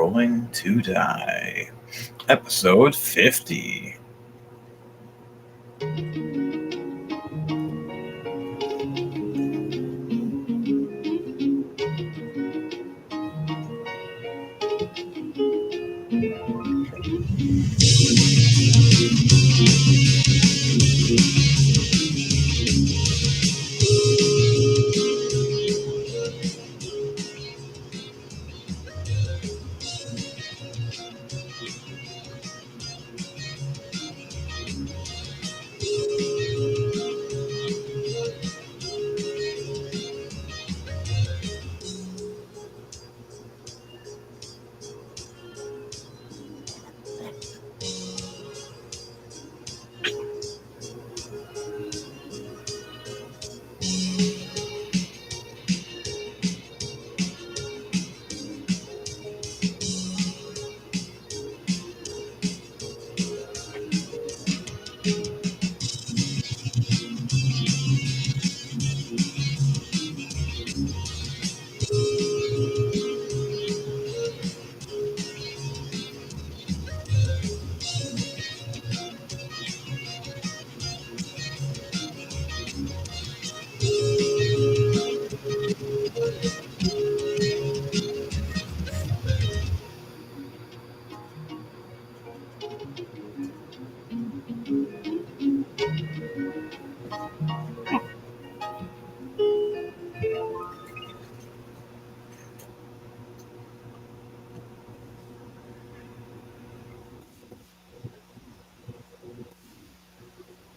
Rolling to Die, episode 50.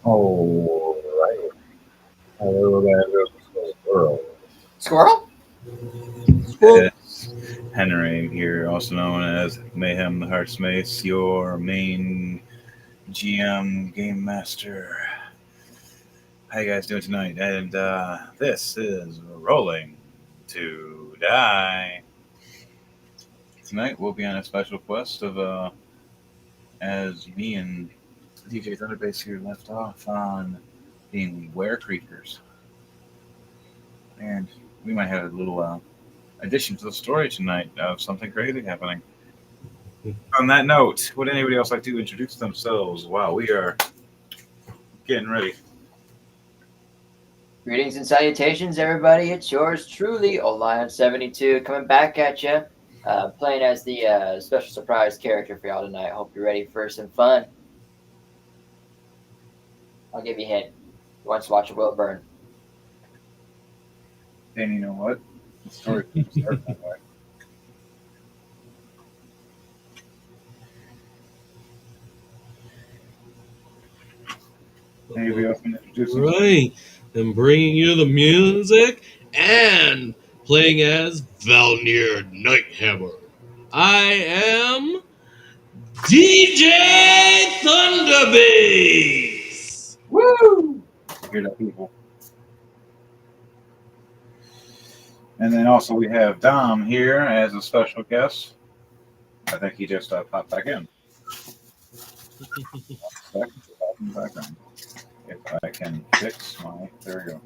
All right. Hello there, world. Squirrel? It's Henry here, also known as Mayhem the HeartsMace, your main GM game master. How you guys doing tonight? And this is Rolling to Die. Tonight we'll be on a special quest of as me and DJ Thunderbase here left off on being were creatures. And we might have a little addition to the story tonight of something crazy happening. On that note, would anybody else like to introduce themselves while we are getting ready? Greetings and salutations, everybody. It's yours truly, Olion72, coming back at you, playing as the special surprise character for y'all tonight. Hope you're ready for some fun. I'll give you a hint. You want to watch a will burn. And you know what? The story doesn't start that way. Anybody else want to introduce themselves? Right, and bringing you the music and playing as Valnir NightHammer. I am DJ Thunderbase. Woo! Hear that, people. And then also we have Dom here as a special guest. I think he just popped back in. Back on. If I can fix my, there we go.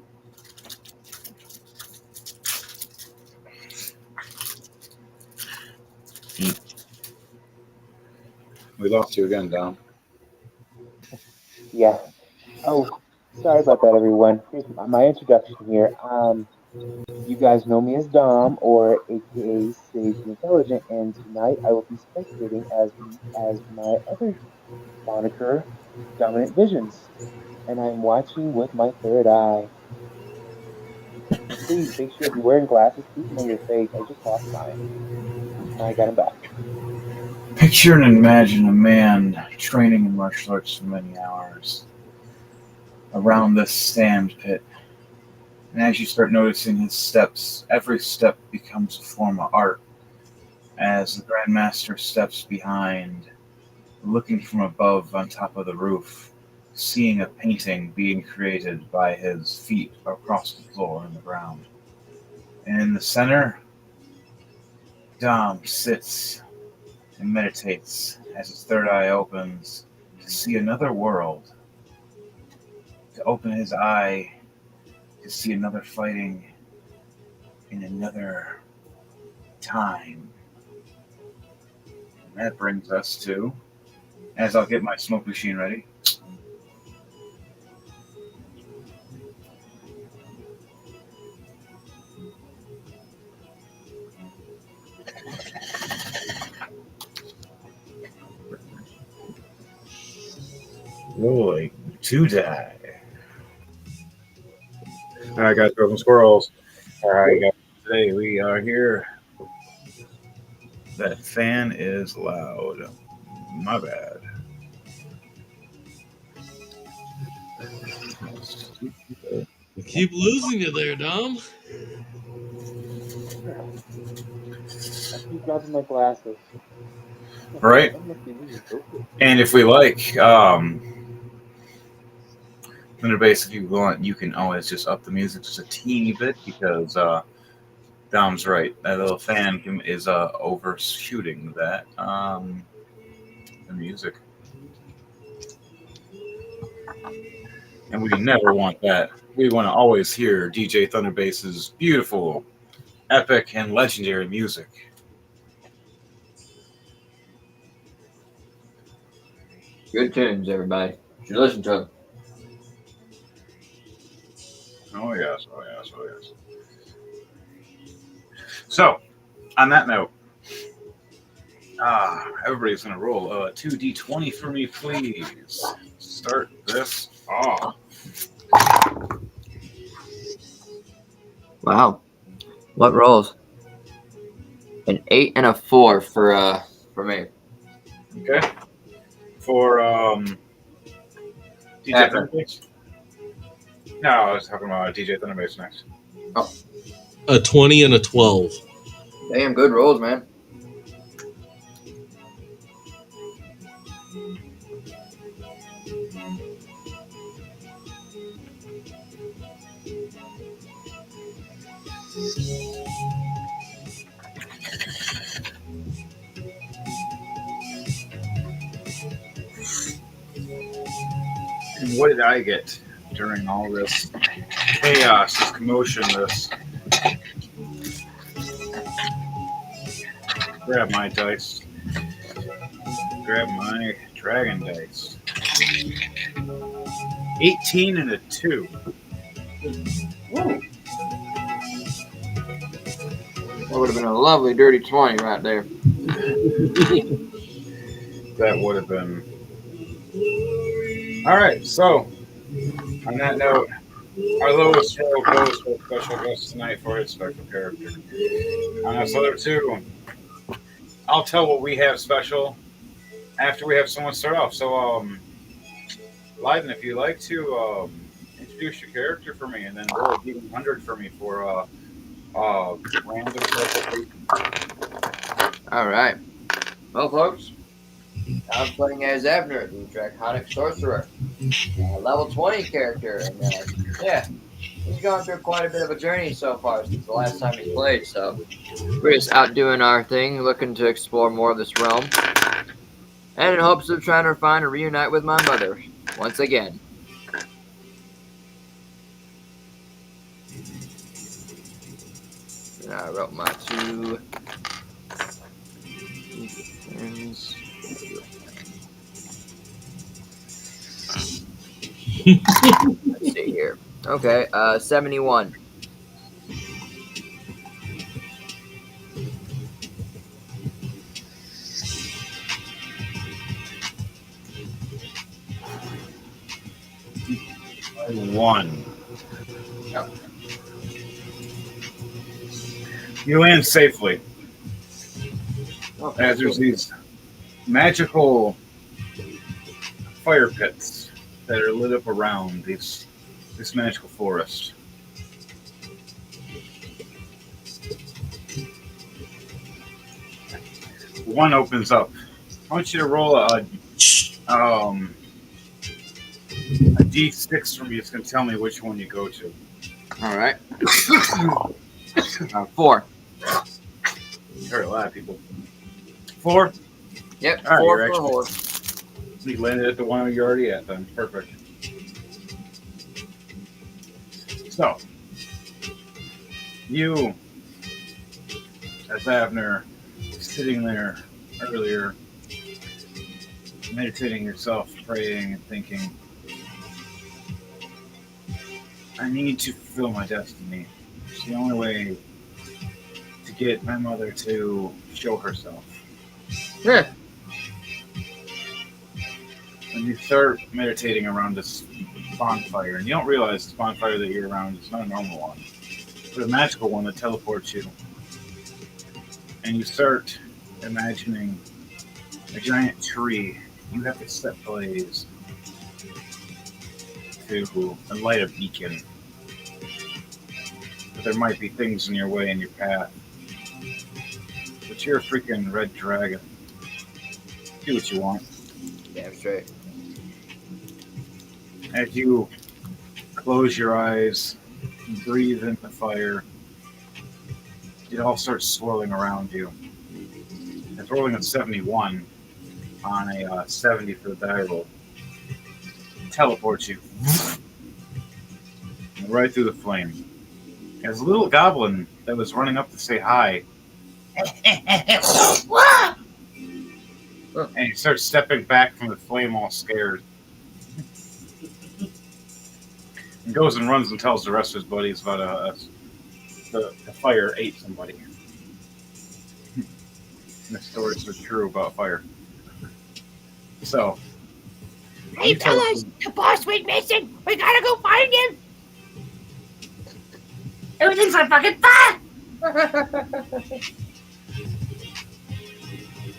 We lost you again, Dom. Yeah. Oh, sorry about that, everyone. Here's my introduction here. You guys know me as Dom, or AKA Sage the Intelligent, and tonight I will be spectating as my other moniker, Dominant Visions, and I'm watching with my third eye. Please make sure if you're wearing glasses, keep them on your face. I just lost mine. I got them back. Picture and imagine a man training in martial arts for many hours around this sand pit. And as you start noticing his steps, every step becomes a form of art. As the Grandmaster steps behind, looking from above on top of the roof, seeing a painting being created by his feet across the floor and the ground. And in the center, Dom sits and meditates as his third eye opens to see another world, to open his eye to see another fighting in another time. That brings us to, as I'll get my smoke machine ready. Rolling to die. All right, guys, broken squirrels. All right, guys. Today we are here. That fan is loud. My bad. We keep losing you there, Dom. I keep dropping my glasses. Right. That must be me. Okay. And if we like, under bass, if you want, you can always just up the music just a teeny bit because Dom's right. That little fan is overshooting that the music, and we never want that. We want to always hear DJ Thunderbass's beautiful, epic, and legendary music. Good tunes, everybody. You should listen to them. Oh yes, oh yes, oh yes. So, on that note, everybody's gonna roll 2d20 for me, please. Start this off. Wow. What rolls? An 8 and a 4 for me. Okay. For DJ After. Thunderbass. No, I was talking about DJ Thunderbass next. A 20 and a 12. Damn good rolls, man. And what did I get during all this chaos, this commotion, this? Grab my dice. Grab my dragon dice. 18 and a 2. Woo. That would have been a lovely dirty 20 right there. That would have been. All right, so on that note, our lowest roll goes for a special guest tonight for his special character. On us other two, I'll tell what we have special after we have someone start off. So, Leiden, if you'd like to introduce your character for me, and then roll a D100 for me for random special. All right. Well, folks, I'm playing as Abner, the Draconic Sorcerer, level 20 character, and yeah, he's gone through quite a bit of a journey so far since the last time he played. So we're just out doing our thing, looking to explore more of this realm, and in hopes of trying to find and reunite with my mother once again. And I wrote my 2 friends. Let's see here. Okay, 71. One. Oh. You land safely. Okay, As there's these magical fire pits that are lit up around this magical forest. One opens up. I want you to roll a D6 for me. It's going to tell me which one you go to. All right. 4. You heard a lot of people. 4? Yep, All right, 4 you're for a horse. You landed at the one you're already at then. Perfect. So, you, as Abner, sitting there earlier, meditating yourself, praying and thinking, I need to fulfill my destiny. It's the only way to get my mother to show herself. Yeah. And you start meditating around this bonfire, and you don't realize this bonfire that you're around is not a normal one, but a magical one that teleports you. And you start imagining a giant tree. You have to set blaze to light a beacon. But there might be things in your way, in your path. But you're a freaking red dragon. Do what you want. Damn straight. As you close your eyes, and breathe in the fire, it all starts swirling around you. It's rolling a 71 on a 70 for the die roll. It teleports you right through the flame. There's a little goblin that was running up to say hi. And he starts stepping back from the flame all scared. And goes and runs and tells the rest of his buddies about the fire ate somebody. And the stories are true about fire. So. Hey fellas, the boss went missing. We gotta go find him. Everything's on fucking fire.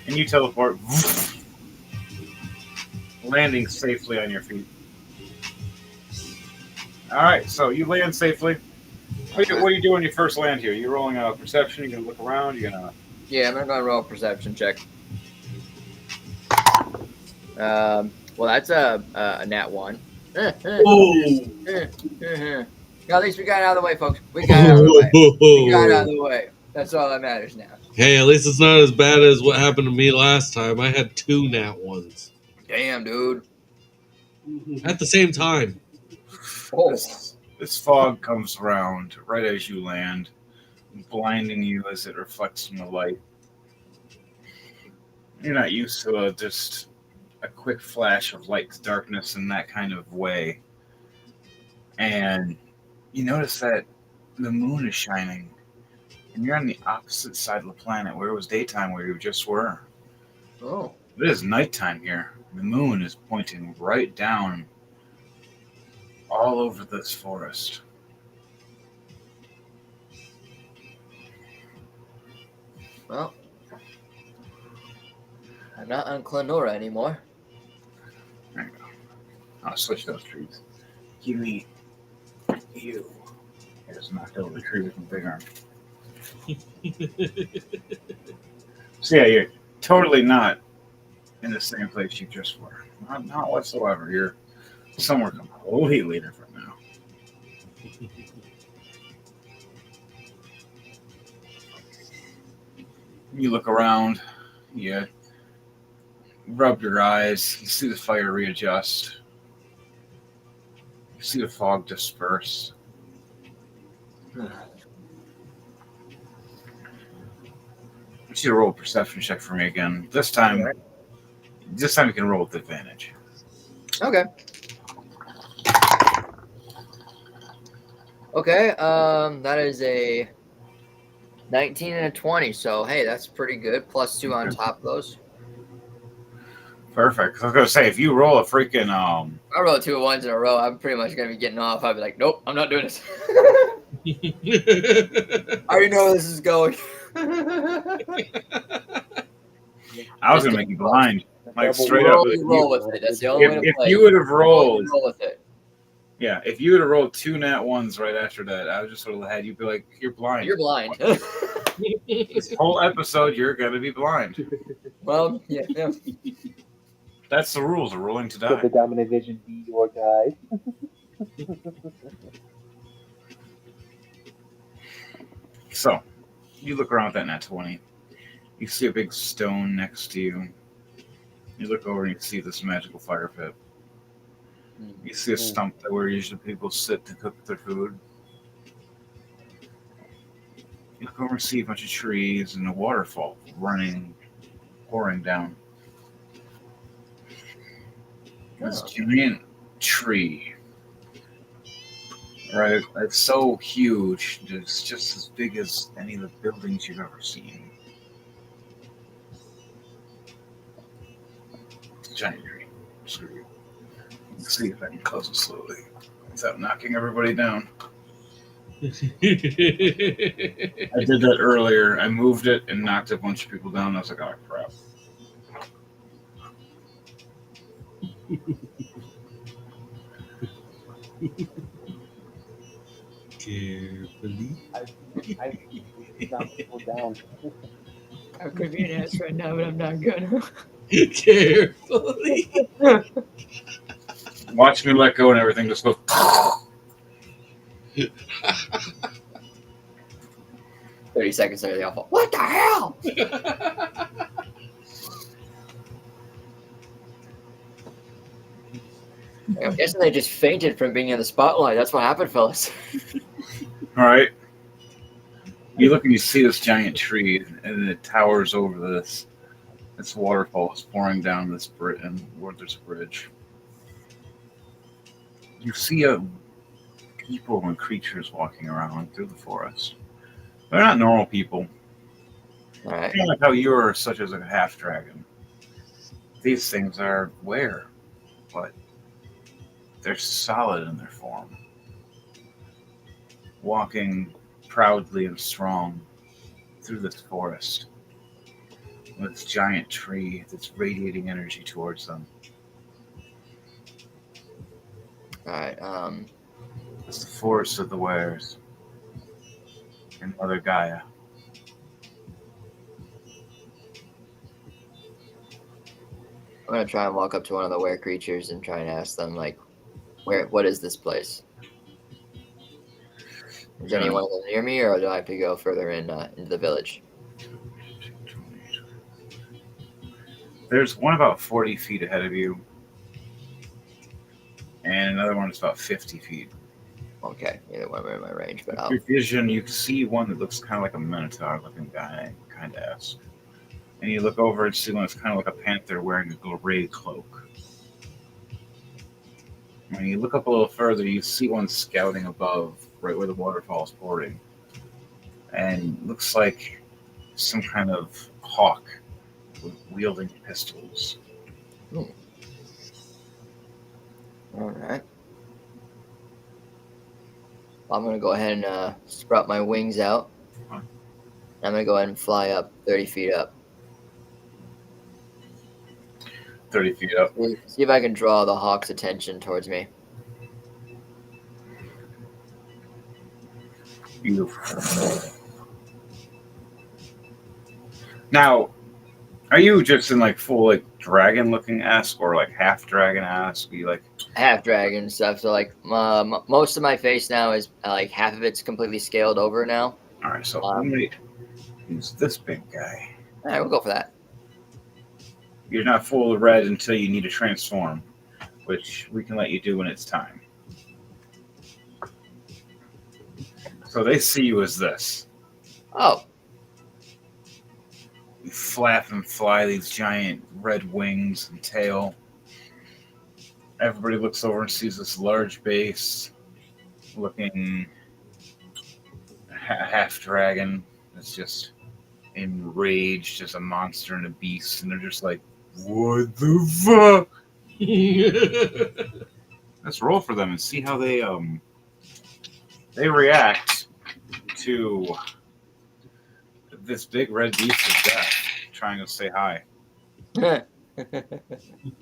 And you teleport, landing safely on your feet. All right, so you land safely. What do you do when you first land here? You're rolling a perception. You're gonna look around. You're gonna. Yeah, I'm gonna roll a perception check. Well, that's a nat 1. Oh. At least we got it out of the way, folks. We got it out of the way. We got it out of the way. That's all that matters now. Hey, at least it's not as bad as what happened to me last time. I had 2 nat 1s. Damn, dude. At the same time. Oh. This fog comes around right as you land, blinding you as it reflects from the light. You're not used to just a quick flash of light to darkness in that kind of way. And you notice that the moon is shining, and you're on the opposite side of the planet where it was daytime where you just were. Oh. It is nighttime here. The moon is pointing right down all over this forest. Well, I'm not on Clenora anymore. There you go. I'll switch those trees. Give me you. I just knocked over the tree with my big arm. So yeah, you're totally not in the same place you just were. Not whatsoever. You're somewhere completely different now. You look around. You rub your eyes. You see the fire readjust. You see the fog disperse. I want you to roll a perception check for me again. This time you can roll with advantage. Okay. Okay, that is a 19 and a 20, so hey, that's pretty good. Plus 2 on top of those. Perfect. I was gonna say, if you roll a freaking I roll 2 ones in a row, I'm pretty much gonna be getting off. I'd be like, nope, I'm not doing this. I already know where this is going. I was gonna make you blind. Like straight up. Roll with it. That's the only way to play. If you would have rolled, roll with it. Yeah, if you would have rolled 2 nat 1s right after that, I would just sort of had you be like, you're blind. You're blind. This whole episode, you're gonna be blind. Well, yeah. That's the rules of rolling to die. Could the dominant vision be your guide? So, you look around with that nat 20. You see a big stone next to you. You look over and you see this magical fire pit. You see a stump where usually people sit to cook their food. You look over and see a bunch of trees and a waterfall pouring down. This giant tree. Right? It's so huge. It's just as big as any of the buildings you've ever seen. It's a giant tree. Screw you. Let's see if I can close it slowly without knocking everybody down. I did that earlier. I moved it and knocked a bunch of people down. I was like, oh, crap. Carefully. I knock people down. I could be an ass right now, but I'm not gonna. Carefully. Watch me let go and everything just goes. 30 seconds later, they all fall. What the hell? I'm guessing they just fainted from being in the spotlight. That's what happened, fellas. All right. You look and you see this giant tree, and it towers over this waterfall is pouring down this bridge, and where there's a bridge. You see people and creatures walking around through the forest. They're not normal people. All right. Kind of like how you're such as a half dragon. These things are rare, but they're solid in their form. Walking proudly and strong through this forest with this giant tree that's radiating energy towards them. All right. It's the forest of the wares and Mother Gaia. I'm gonna try and walk up to one of the were creatures and try and ask them, like, what is this place? Is anyone of them near me, or do I have to go further into the village? There's one about 40 feet ahead of you, and another one is about 50 feet. Okay, either one are in my range, but Your vision, you see one that looks kind of like a minotaur-looking guy, kind of esque. And you look over and see one that's kind of like a panther wearing a gray cloak. When you look up a little further, you see one scouting above, right where the waterfall is pouring. And looks like some kind of hawk wielding pistols. All right. I'm going to go ahead and sprout my wings out. I'm going to go ahead and fly up 30 feet up. 30 feet up. See if I can draw the hawk's attention towards me. Now, are you just in like full like dragon looking esque or like half dragon esque? You like Half dragon stuff. So like most of my face now is like half of it's completely scaled over now. all right? So let me use this big guy. All right, we'll go for that. You're not full of red until you need to transform, which we can let you do when it's time. So they see you as this. Oh, You flap and fly these giant red wings and tail. Everybody looks over and sees this large base looking half dragon that's just enraged as a monster and a beast, and they're just like, what the fuck? Let's roll for them and see how they react to this big red beast of death trying to say hi.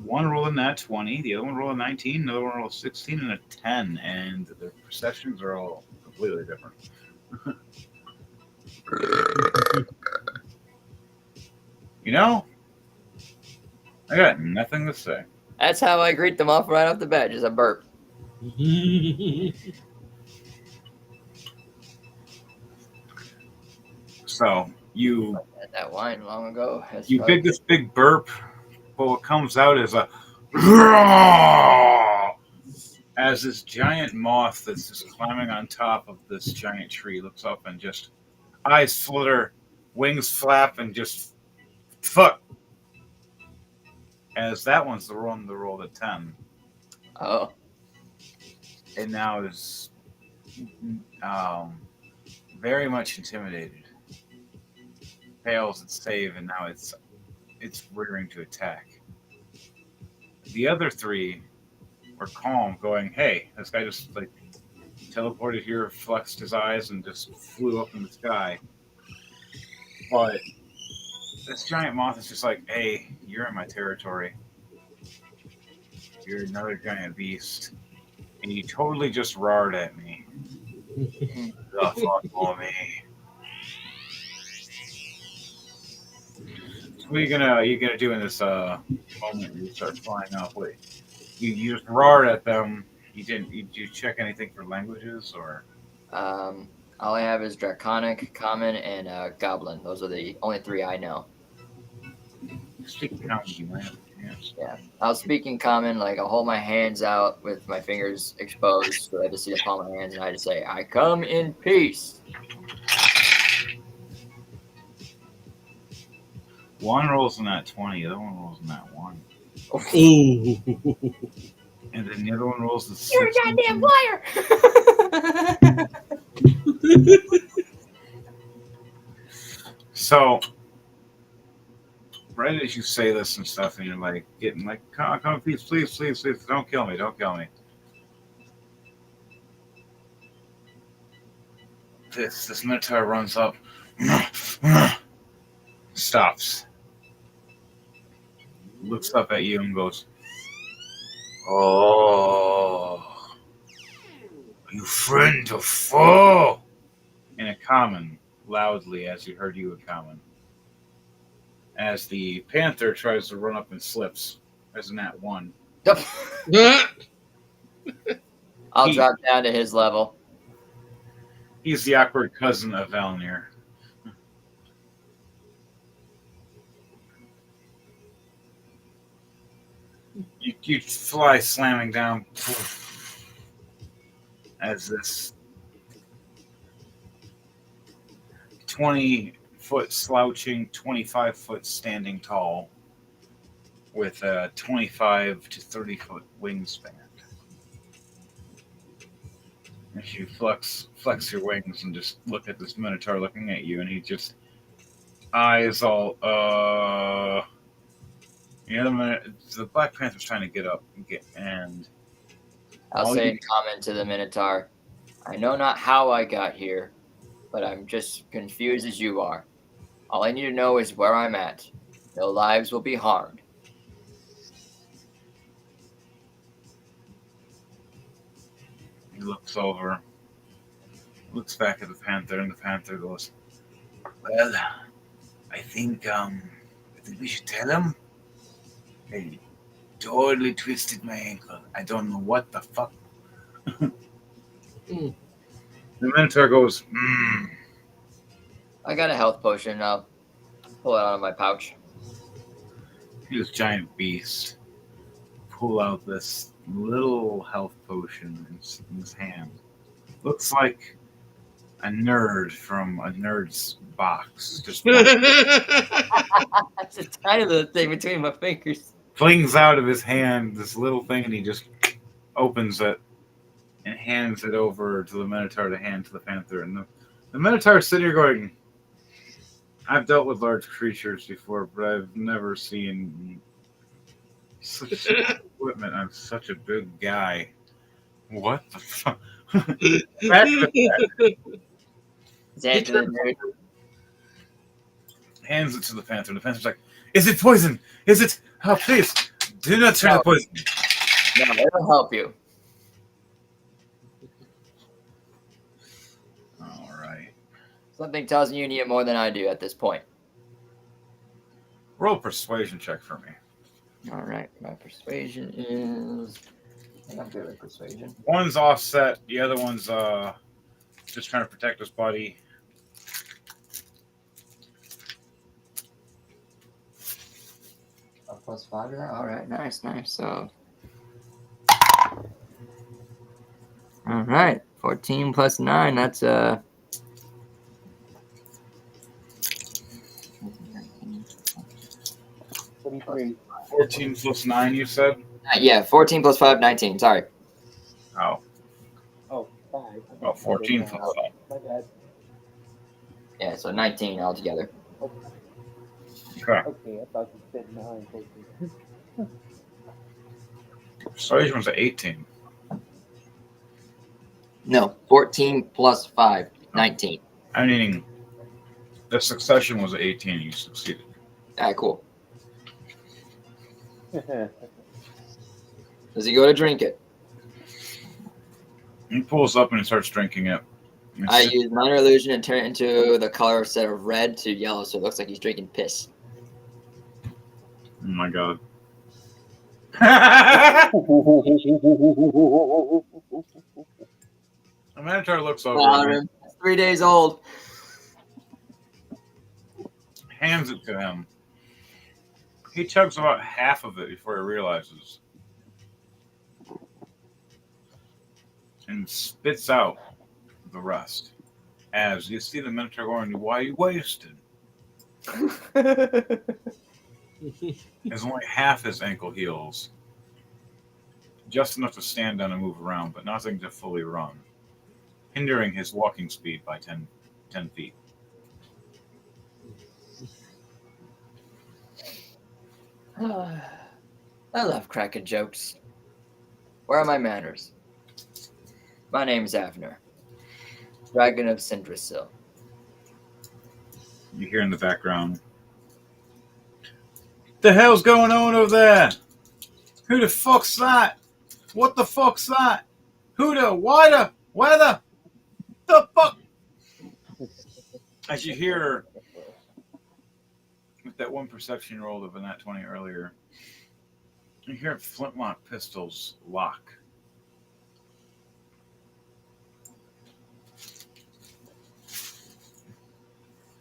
One rolled a nat 20, the other one rolled a 19, another one rolled a 16 and a 10, and their perceptions are all completely different. You know, I got nothing to say. that's how I greet them off right off the bat. Just a burp. So you Had that wine long ago. That's you probably- big this big burp, but what comes out is a as this giant moth that's just climbing on top of this giant tree looks up and just eyes flutter, wings flap, and just fuck. As that one's the one that rolled a 10. Oh. It now is very much intimidated. Fails its save, and now it's rearing to attack. The other three were calm, going, "Hey, this guy just like teleported here, flexed his eyes, and just flew up in the sky." But this giant moth is just like, "Hey, you're in my territory. You're another giant beast, and you totally just roared at me. The fuck for me." So what are you gonna do in this moment where you start flying off? Wait, you just roared at them. You didn't. Did you check anything for languages or? All I have is Draconic, Common, and Goblin. Those are the only three I know. Speak common, you might have a chance. Yeah. I was speaking Common, like I'll hold my hands out with my fingers exposed so I just see the palm of my hands, and I just say, "I come in peace." One rolls in that 20, the other one rolls in that 1. Ooh. And then the other one rolls the 6. You're a goddamn liar. So, right as you say this and stuff, and you're like, getting like, come, please, please, please, please, don't kill me, don't kill me. This Minotaur runs up, stops, looks up at you and goes, "Oh, are you friend or foe?" In a common, loudly, as you heard you in common. As the panther tries to run up and slips, as in that 1. I'll drop down to his level. He's the awkward cousin of Valnir. You fly slamming down as this 20-foot slouching, 25-foot standing tall with a 25 to 30-foot wingspan. If you flex your wings and just look at this Minotaur looking at you, and he just eyes all the Black Panther's trying to get up and I'll say in common to the Minotaur, "I know not how I got here, but I'm just confused as you are. All I need to know is where I'm at. No lives will be harmed." he looks over, looks back at the Panther, and the Panther goes, "Well, I think we should tell him. Hey, totally twisted my ankle. I don't know what the fuck." The Minotaur goes, I got a health potion. I'll pull it out of my pouch. This giant beast pull out this little health potion in his hand. Looks like a nerd from a nerd's box. Just That's a tiny little thing between my fingers. flings out of his hand this little thing, and he just opens it and hands it over to the Minotaur to hand to the Panther. And the Minotaur is sitting here going, "I've dealt with large creatures before, but I've never seen such equipment. I'm such a big guy. What the fuck?" Hands it to the Panther, and the Panther's like, "Is it poison? Is it? Oh, please, do not turn the poison." No, it'll help you. All right. Something tells me you need it more than I do at this point. Roll a persuasion check for me. All right, my persuasion is. I'm good with persuasion. One's offset, the other one's just trying to protect his buddy. +5 to that? All right, nice. So. All right, 14 plus 9, that's 23. 14 plus 9, you said? Yeah, 14 plus 5, 19. Sorry. Oh, Oh, 5. well, 14 plus 5. My bad. Yeah, so 19 altogether. Oh, Correct. okay, I thought you said 9 plus 6. Persuasion was at 18. No, 14 plus 5, 19. I mean, the succession was at 18. You succeeded. All right, cool. Does he go to drink it? He pulls up and he starts drinking it. I use minor illusion and turn it into the color instead of red to yellow, so it looks like he's drinking piss. Oh my god. The Minotaur looks over and It's 3 days old. hands it to him. He chugs about half of it before he realizes. And spits out the rest. As you see the Minotaur going, why you wasted? There's only half his ankle heals. Just enough to stand down and move around, but nothing to fully run. Hindering his walking speed by 10 feet. I love cracking jokes. Where are my manners? My name is Avner, Dragon of Sindrasil. You hear in the background, the hell's going on over there? Who the fuck's that? What the fuck's that? Who the, why the, where the fuck? As you hear, with that one perception roll of a nat 20 earlier, you hear flintlock pistols lock.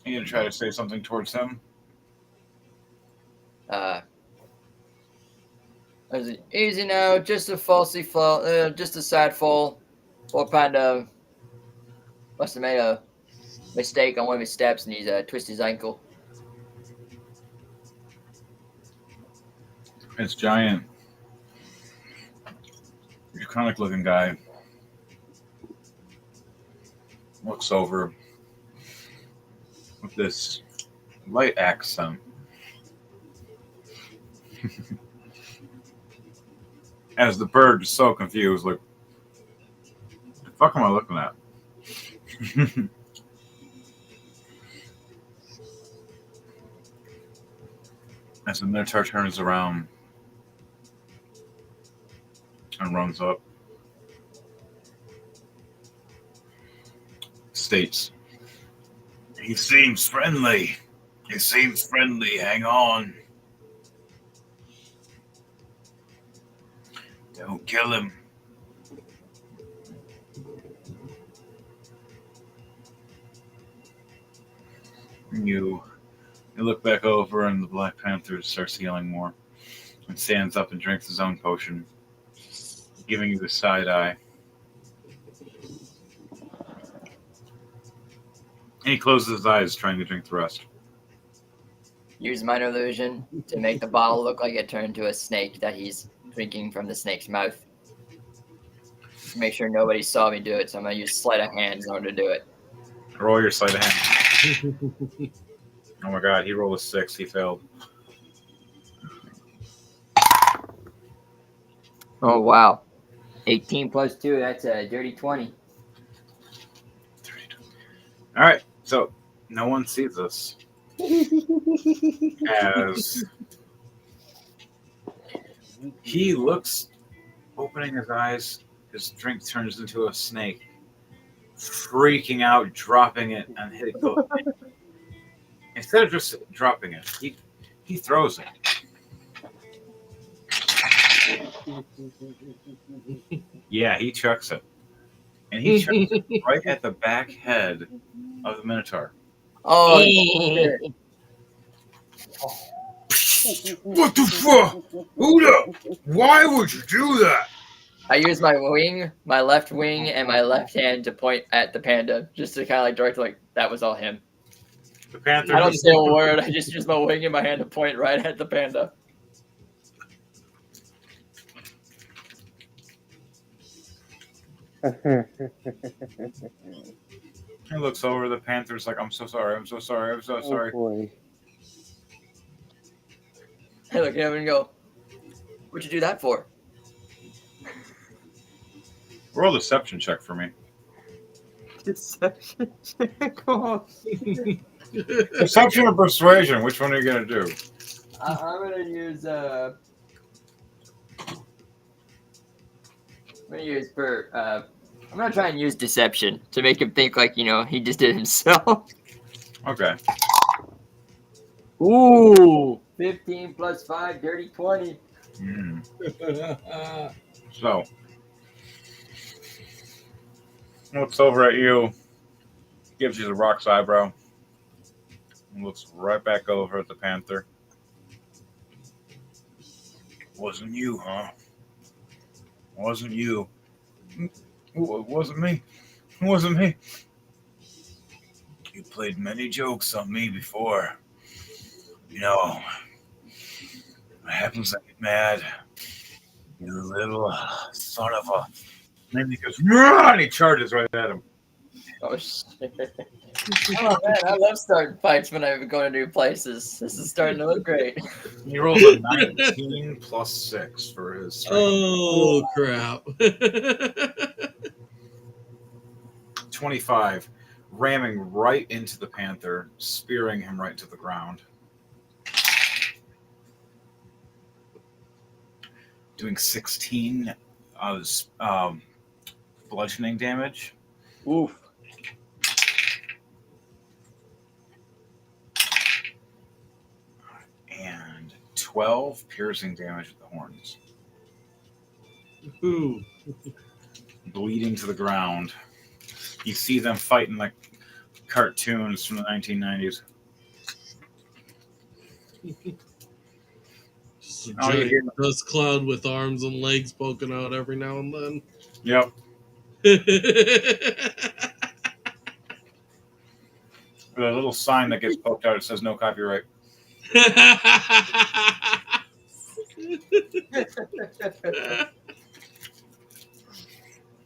You gonna try to say something towards him? Easy now, just a falsely fall, just a sad fall. Or Panda must have made a mistake on one of his steps and he's twisted his ankle. It's giant, draconic looking guy. Looks over with this light accent. As the bird is so confused, like, the fuck am I looking at? As the Minotaur turns around and runs up, states, he seems friendly. He seems friendly. Hang on. Don't kill him. You look back over, and the Black Panther starts healing more and stands up and drinks his own potion, giving you the side eye. And he closes his eyes, trying to drink the rest. Use minor illusion to make the bottle look like it turned into a snake that he's drinking from the snake's mouth. Just make sure nobody saw me do it, so I'm going to use sleight of hand in order to do it. Roll your sleight of hand. Oh my god, he rolled a 6. He failed. Oh, wow. 18 plus 2, that's a dirty 20. All right, so no one sees this. As he looks, opening his eyes, his drink turns into a snake, freaking out, dropping it, and hitting both. Instead of just dropping it, he throws it. Yeah, he chucks it. And he chucks it right at the back head of the Minotaur. Oh, What the fuck? Who the? Why would you do that? I use my wing, my left wing, and my left hand to point at the panda, just to kind of like direct, like, that was all him. The Panther. I don't say a word, I just use my wing and my hand to point right at the panda. He looks over. The panther's like, "I'm so sorry. I'm so sorry. I'm so Oh sorry." boy. I look at him and go, "What'd you do that for?" Roll a deception check for me. Deception check. Oh. Deception or persuasion? Which one are you gonna do? I'm gonna use I'm gonna try and use deception to make him think like he just did it himself. Okay. Ooh, 15 plus 5, dirty 20. So, looks over at you, gives you the rock's eyebrow, and looks right back over at the panther. Wasn't you, huh? Wasn't you? It wasn't me. It wasn't me. You played many jokes on me before. What happens? I get mad. You little son of a. And then he goes, "Rah!" and he charges right at him. Oh shit! Oh man, I love starting fights when I'm going to new places. This is starting to look great. He rolls a 19 plus 6 for his strength. Oh crap! 25, ramming right into the panther, spearing him right to the ground. Doing 16 bludgeoning damage. Oof. And 12 piercing damage with the horns. Ooh. Bleeding to the ground. You see them fighting like cartoons from the 1990s. Just a Oh, you giant hear- dust cloud with arms and legs poking out every now and then. Yep. With a little sign that gets poked out, it says no copyright.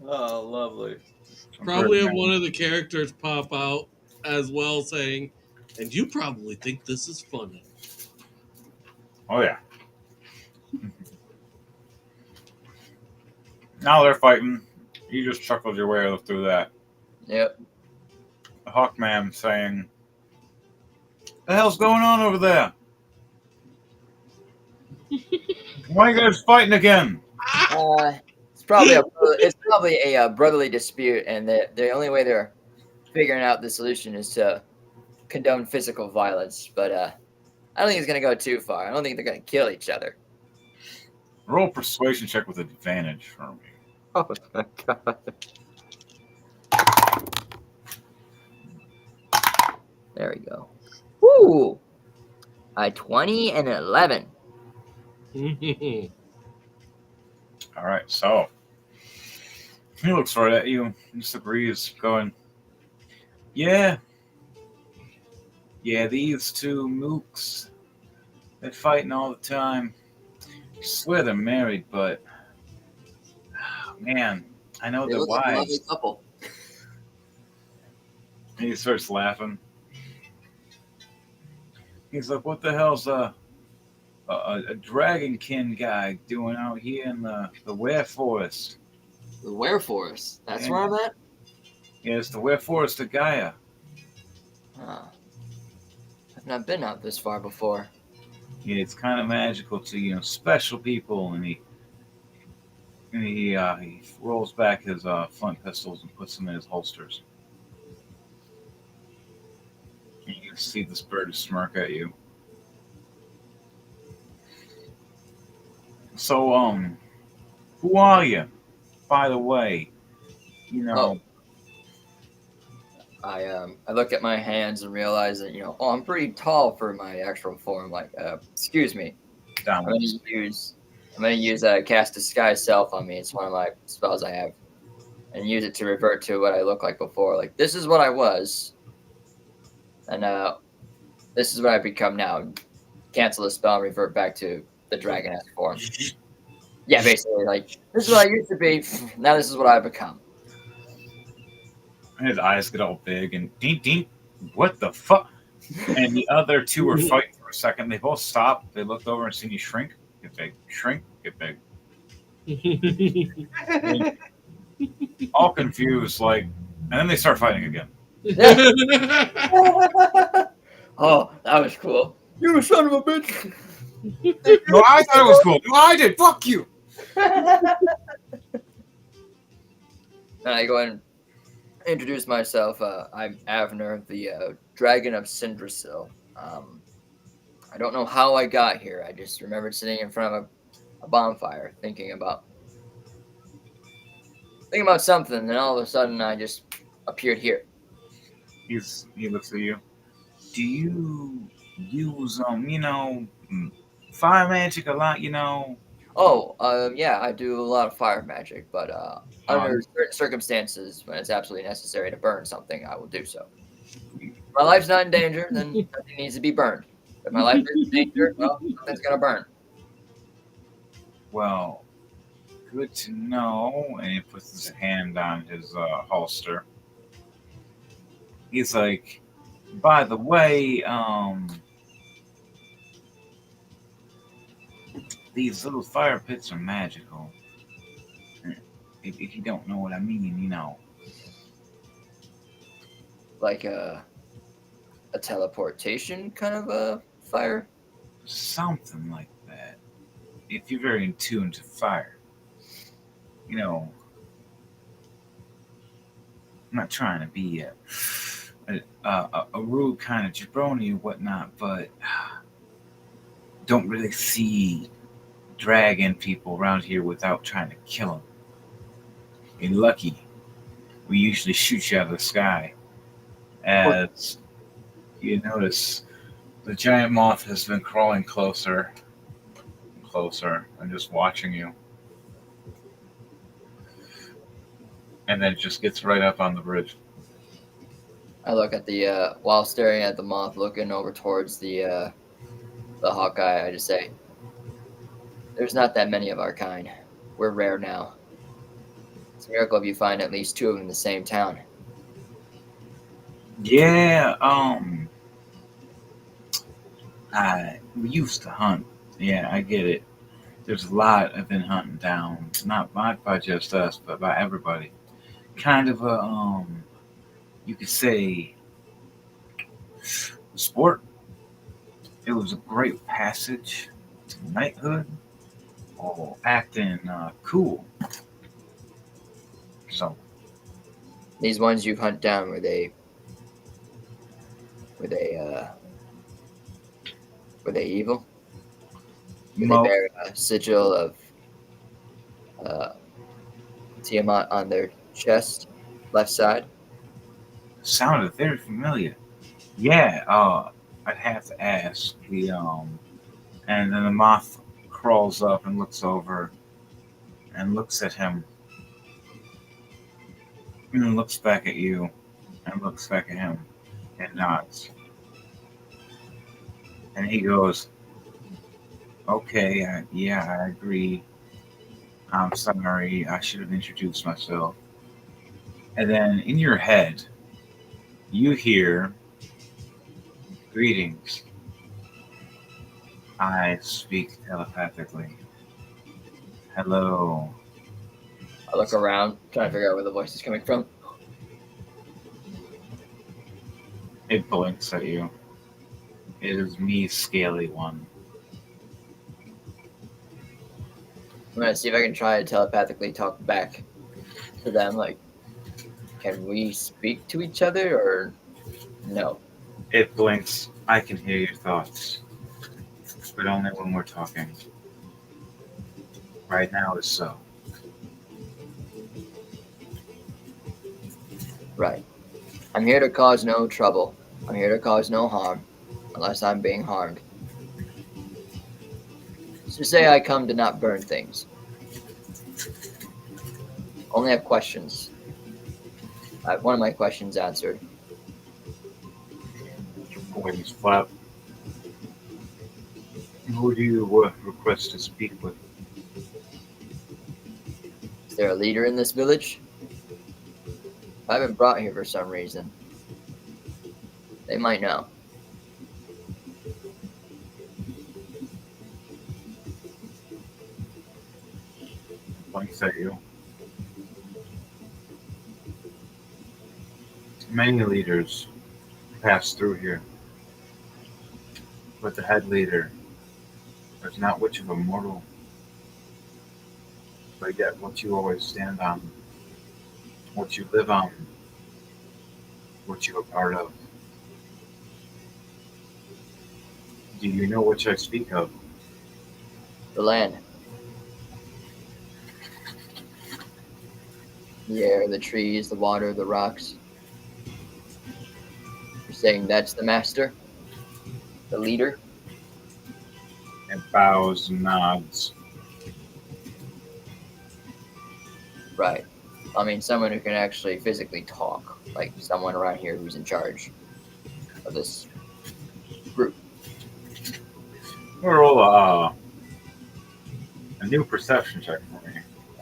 Oh, lovely. Probably have one of the characters pop out as well saying, and you probably think this is funny. Oh, yeah. Now they're fighting. You just chuckled your way through that. Yep. The Hawkman saying, "The hell's going on over there? Why are you guys fighting again?" It's probably a brotherly dispute, and the only way they're figuring out the solution is to condone physical violence. But I don't think it's gonna go too far. I don't think they're gonna kill each other. Roll a persuasion check with advantage for me. Oh my god. There we go. Woo! 20 and 11. All right, so he looks right at you, just agrees, going, "Yeah, these two mooks, they're fighting all the time. I swear they're married, but man, I know They their look like a lovely wives." couple. And he starts laughing. He's like, "What the hell's a dragonkin guy doing out here in the Were Forest?" The Wereforest. That's Yeah. where I'm at? Yeah, it's the Were Forest of Gaia. Oh. I've not been out this far before. Yeah, it's kind of magical to special people, and he rolls back his flint pistols and puts them in his holsters. And you can see this bird smirk at you. So, who are you? By the way, Oh. I look at my hands and realize that I'm pretty tall for my actual form. Like, excuse me. I'm gonna use cast disguise self on me. It's one of my spells I have, and use it to revert to what I looked like before. Like, this is what I was, and this is what I've become now. Cancel the spell and revert back to the dragon-esque form. Yeah, basically, like, this is what I used to be. Now this is what I've become. His eyes get all big and dink dink. What the fuck? And the other two are fighting for a second. They both stop. They look over and see you shrink, get big, shrink, get big. And all confused, like, and then they start fighting again. Oh, that was cool. You son of a bitch. No, I thought it was cool. No, I did. Fuck you. And I go ahead and introduce myself. I'm Avner, the Dragon of Sindrasil. I don't know how I got here. I just remembered sitting in front of a bonfire thinking about something, and all of a sudden I just appeared here. He looks at you. Do you use fire magic a lot? Oh, yeah, I do a lot of fire magic, but under certain circumstances, when it's absolutely necessary to burn something, I will do so. If my life's not in danger, then nothing needs to be burned. If my life is in danger, well, something's gonna burn. Well, good to know. And he puts his hand on his holster. He's like, by the way, these little fire pits are magical. If you don't know what I mean, Like a teleportation kind of a fire. something like that. If you're very in tune to fire, I'm not trying to be a rude kind of jabroni or whatnot, but don't really see dragon people around here without trying to kill them. And lucky, we usually shoot you out of the sky. As you notice, the giant moth has been crawling closer and closer and just watching you. And then it just gets right up on the bridge. I look at the while staring at the moth, looking over towards the Hawkeye. I just say, "There's not that many of our kind. We're rare now. It's a miracle if you find at least two of them in the same town." Yeah, we used to hunt. Yeah, I get it. There's a lot I've been hunting down. Not by just us, but by everybody. Kind of a you could say, sport. It was a great passage to knighthood or acting cool. So These ones you hunt down, were they evil? Did they bear a sigil of Tiamat on their chest, left side? sounded very familiar. Yeah, I'd have to ask and then the moth crawls up and looks over and looks at him and then looks back at you and looks back at him and nods. And he goes, okay, I agree. I'm sorry, I should have introduced myself. And then in your head, you hear, greetings. I speak telepathically. Hello. I look around, trying to figure out where the voice is coming from. It blinks at you. It is me, Scaly One. I'm gonna see if I can try to telepathically talk back to them. Like, can we speak to each other or no? It blinks. I can hear your thoughts, but only when we're talking. Right now is so. Right. I'm here to cause no trouble. I'm here to cause no harm, unless I'm being harmed. So say I come to not burn things. Only have questions. I have one of my questions answered. Your wings flap. Who do you request to speak with? Is there a leader in this village? I've been brought here for some reason. They might know. Blinks at you. Many leaders pass through here, but the head leader is not which of a mortal, but yet what you always stand on, what you live on, what you are part of. Do you know which I speak of? The land. The air, the trees, the water, the rocks. You're saying that's the master? The leader? And bows and nods. Right. I mean, someone who can actually physically talk. Like someone around here who's in charge of this group. We'll roll a new perception check for me.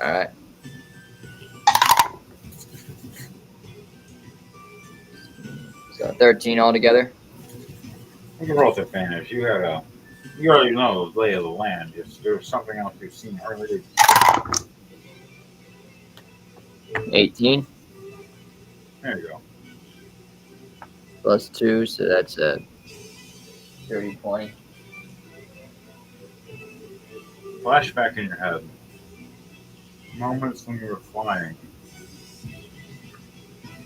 Alright. So 13 altogether. You can roll with advantage. You already know the lay of the land. If there's something else you've seen earlier, 18 there you go. plus 2, so that's a 30, 20. Flashback in your head. Moments when you were flying.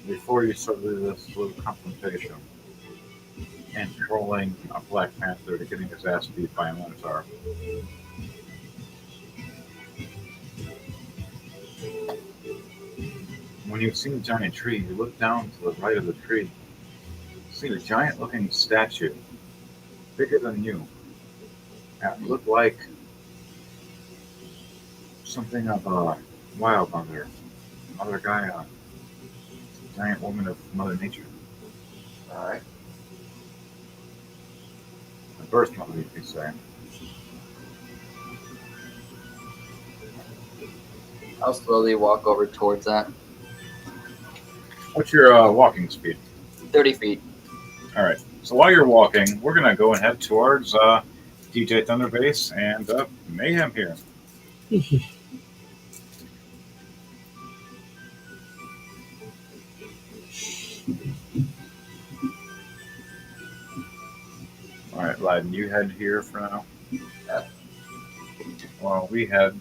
Before you started this little confrontation. And trolling a Black Panther to getting his ass beat by a Minotaur. When you see a giant tree, you look down to the right of the tree. You see a giant looking statue, bigger than you. That looked like something of a wild mother, Mother Gaia, giant woman of Mother Nature. Alright. The birth mother, you could say. I'll slowly walk over towards that. What's your walking speed? 30 feet. All right. So while you're walking, we're gonna go and head towards DJ Thunderbase and Mayhem here. All right, Lyden, you head here for now. Yeah. Well, we head.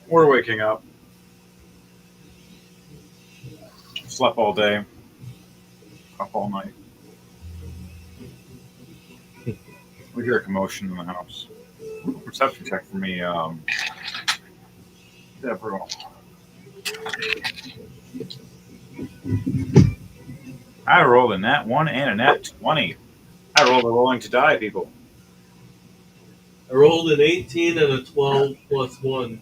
We're waking up. Slept all day. Up all night. We hear a commotion in the house. Perception check for me, Deborah. I rolled a nat 1 and a nat 20. I rolled a rolling to die, people. I rolled an 18 and a 12 plus 1.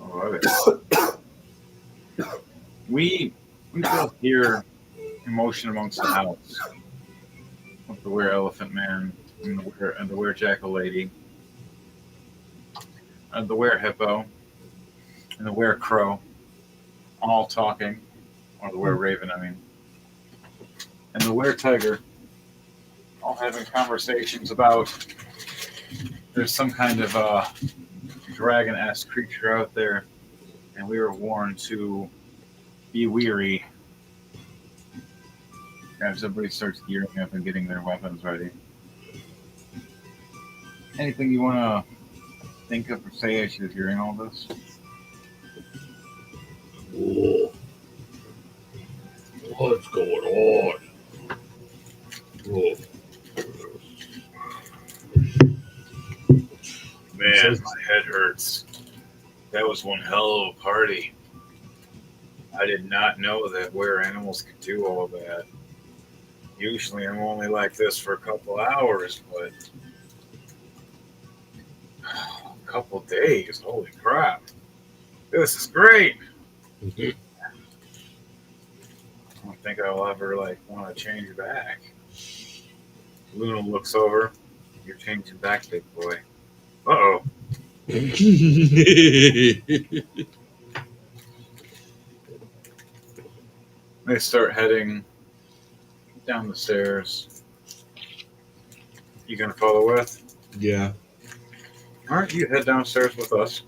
All right. We both hear emotion amongst the house. With the were elephant man and the were jackal lady. And the were hippo. And the were crow. All talking. Or the were raven, I mean. And the were tiger. All having conversations about there's some kind of dragon-esque creature out there. And we were warned to be weary as everybody starts gearing up and getting their weapons ready. Anything you want to think of or say as you're hearing all this? Whoa. What's going on? Whoa. Man, my head hurts. That was one hell of a party. I did not know that where animals could do all of that. Usually I'm only like this for a couple hours, but a couple days, holy crap. This is great. Mhm. I don't think I'll ever want to change back. Luna looks over. You're changing back, big boy. Uh-oh. They start heading down the stairs. You gonna follow with? Yeah. All right, you head downstairs with us.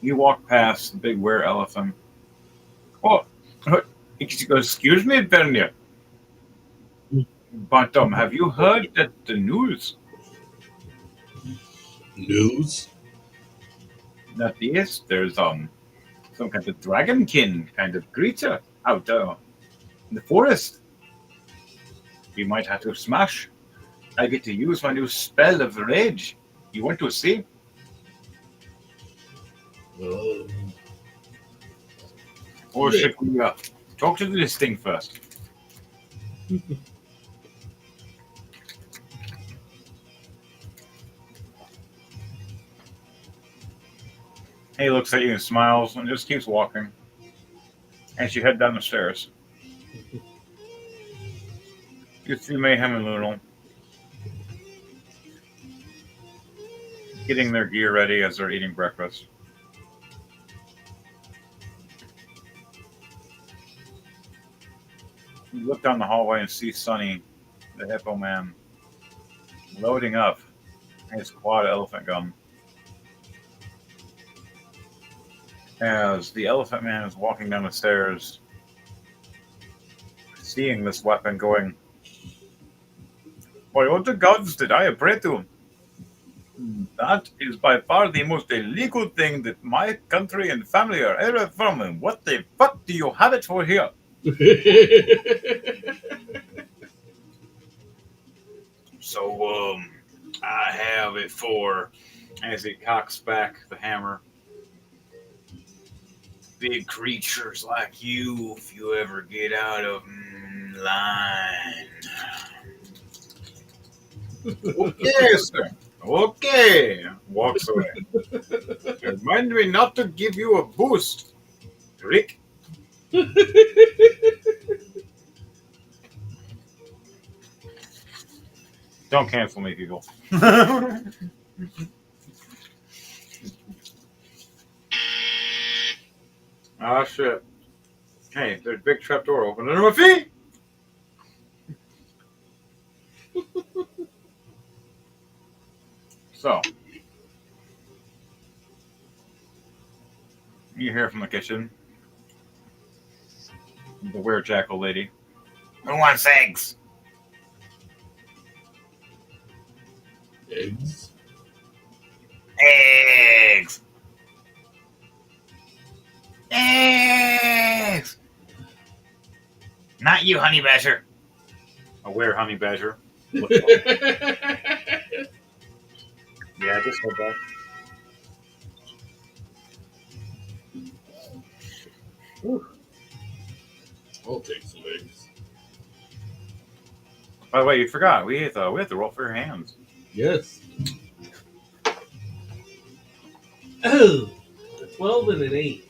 You walk past the big were elephant. Oh, excuse me, Bernie, but have you heard that the news News? that yes, there's some kind of dragonkin kind of creature out in the forest? We might have to smash. I get to use my new spell of rage. You want to see? Uh, Or yeah. should we talk to this thing first? He looks at you and smiles and just keeps walking as you head down the stairs. You see Mayhem and Lunal getting their gear ready as they're eating breakfast. You look down the hallway and see Sonny, the hippo man, loading up his quad elephant gun. As the elephant man is walking down the stairs, seeing this weapon, going, "By all the gods that I pray to, that is by far the most illegal thing that my country and family are ever from. And what the fuck do you have it for here?" So, I have it for, as he cocks back the hammer, big creatures like you, if you ever get out of line. Okay, sir. Okay. Walks away. Remind me not to give you a boost, Rick. Don't cancel me, people. Ah, shit. Hey, there's a big trap door open under my feet. So, you hear from the kitchen the weird jackal lady. Who wants eggs? Eggs? Eggs! Eggs! Not you, honey badger. Aware honey badger. Looks like- yeah, just hold back. I'll take some eggs. By the way, you forgot. We have to roll for your hands. Yes. Oh, a 12 and an 8.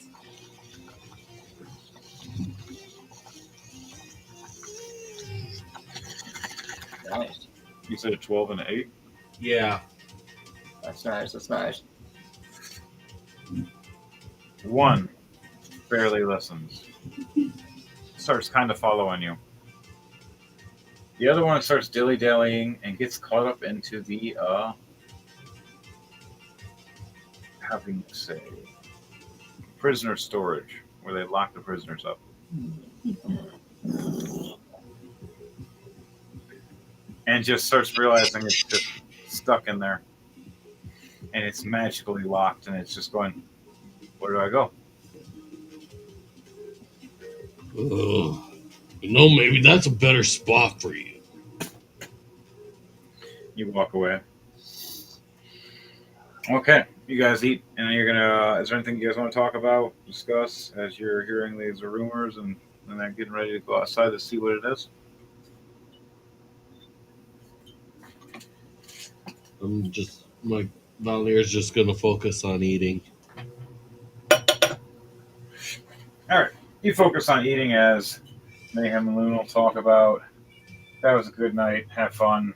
Nice. You said a 12 and an 8? Yeah. That's nice. That's nice. One barely listens. Starts kind of following you. The other one starts dilly-dallying and gets caught up into the, having to say, prisoner storage, where they lock the prisoners up. And just starts realizing it's just stuck in there. And it's magically locked, and it's just going, where do I go? Ugh. Maybe that's a better spot for you. You walk away. Okay, you guys eat, and you're gonna. Is there anything you guys want to talk about, discuss, as you're hearing these rumors and and then getting ready to go outside to see what it is. My Valnier's just gonna focus on eating. All right, you focus on eating as Mayhem and Loon will talk about. That was a good night. Have fun.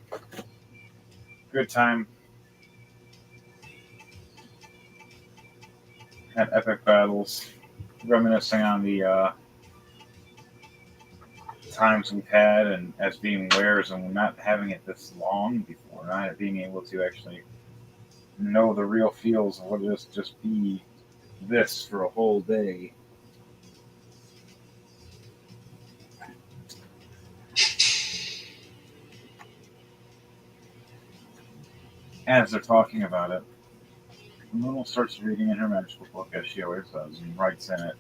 Good time. Had epic battles. Reminiscing on the times we've had and as being wares and not having it this long before, not being able to actually know the real feels of what it is to just be this for a whole day. As they're talking about it, Moonal starts reading in her magical book as she always does and writes in it,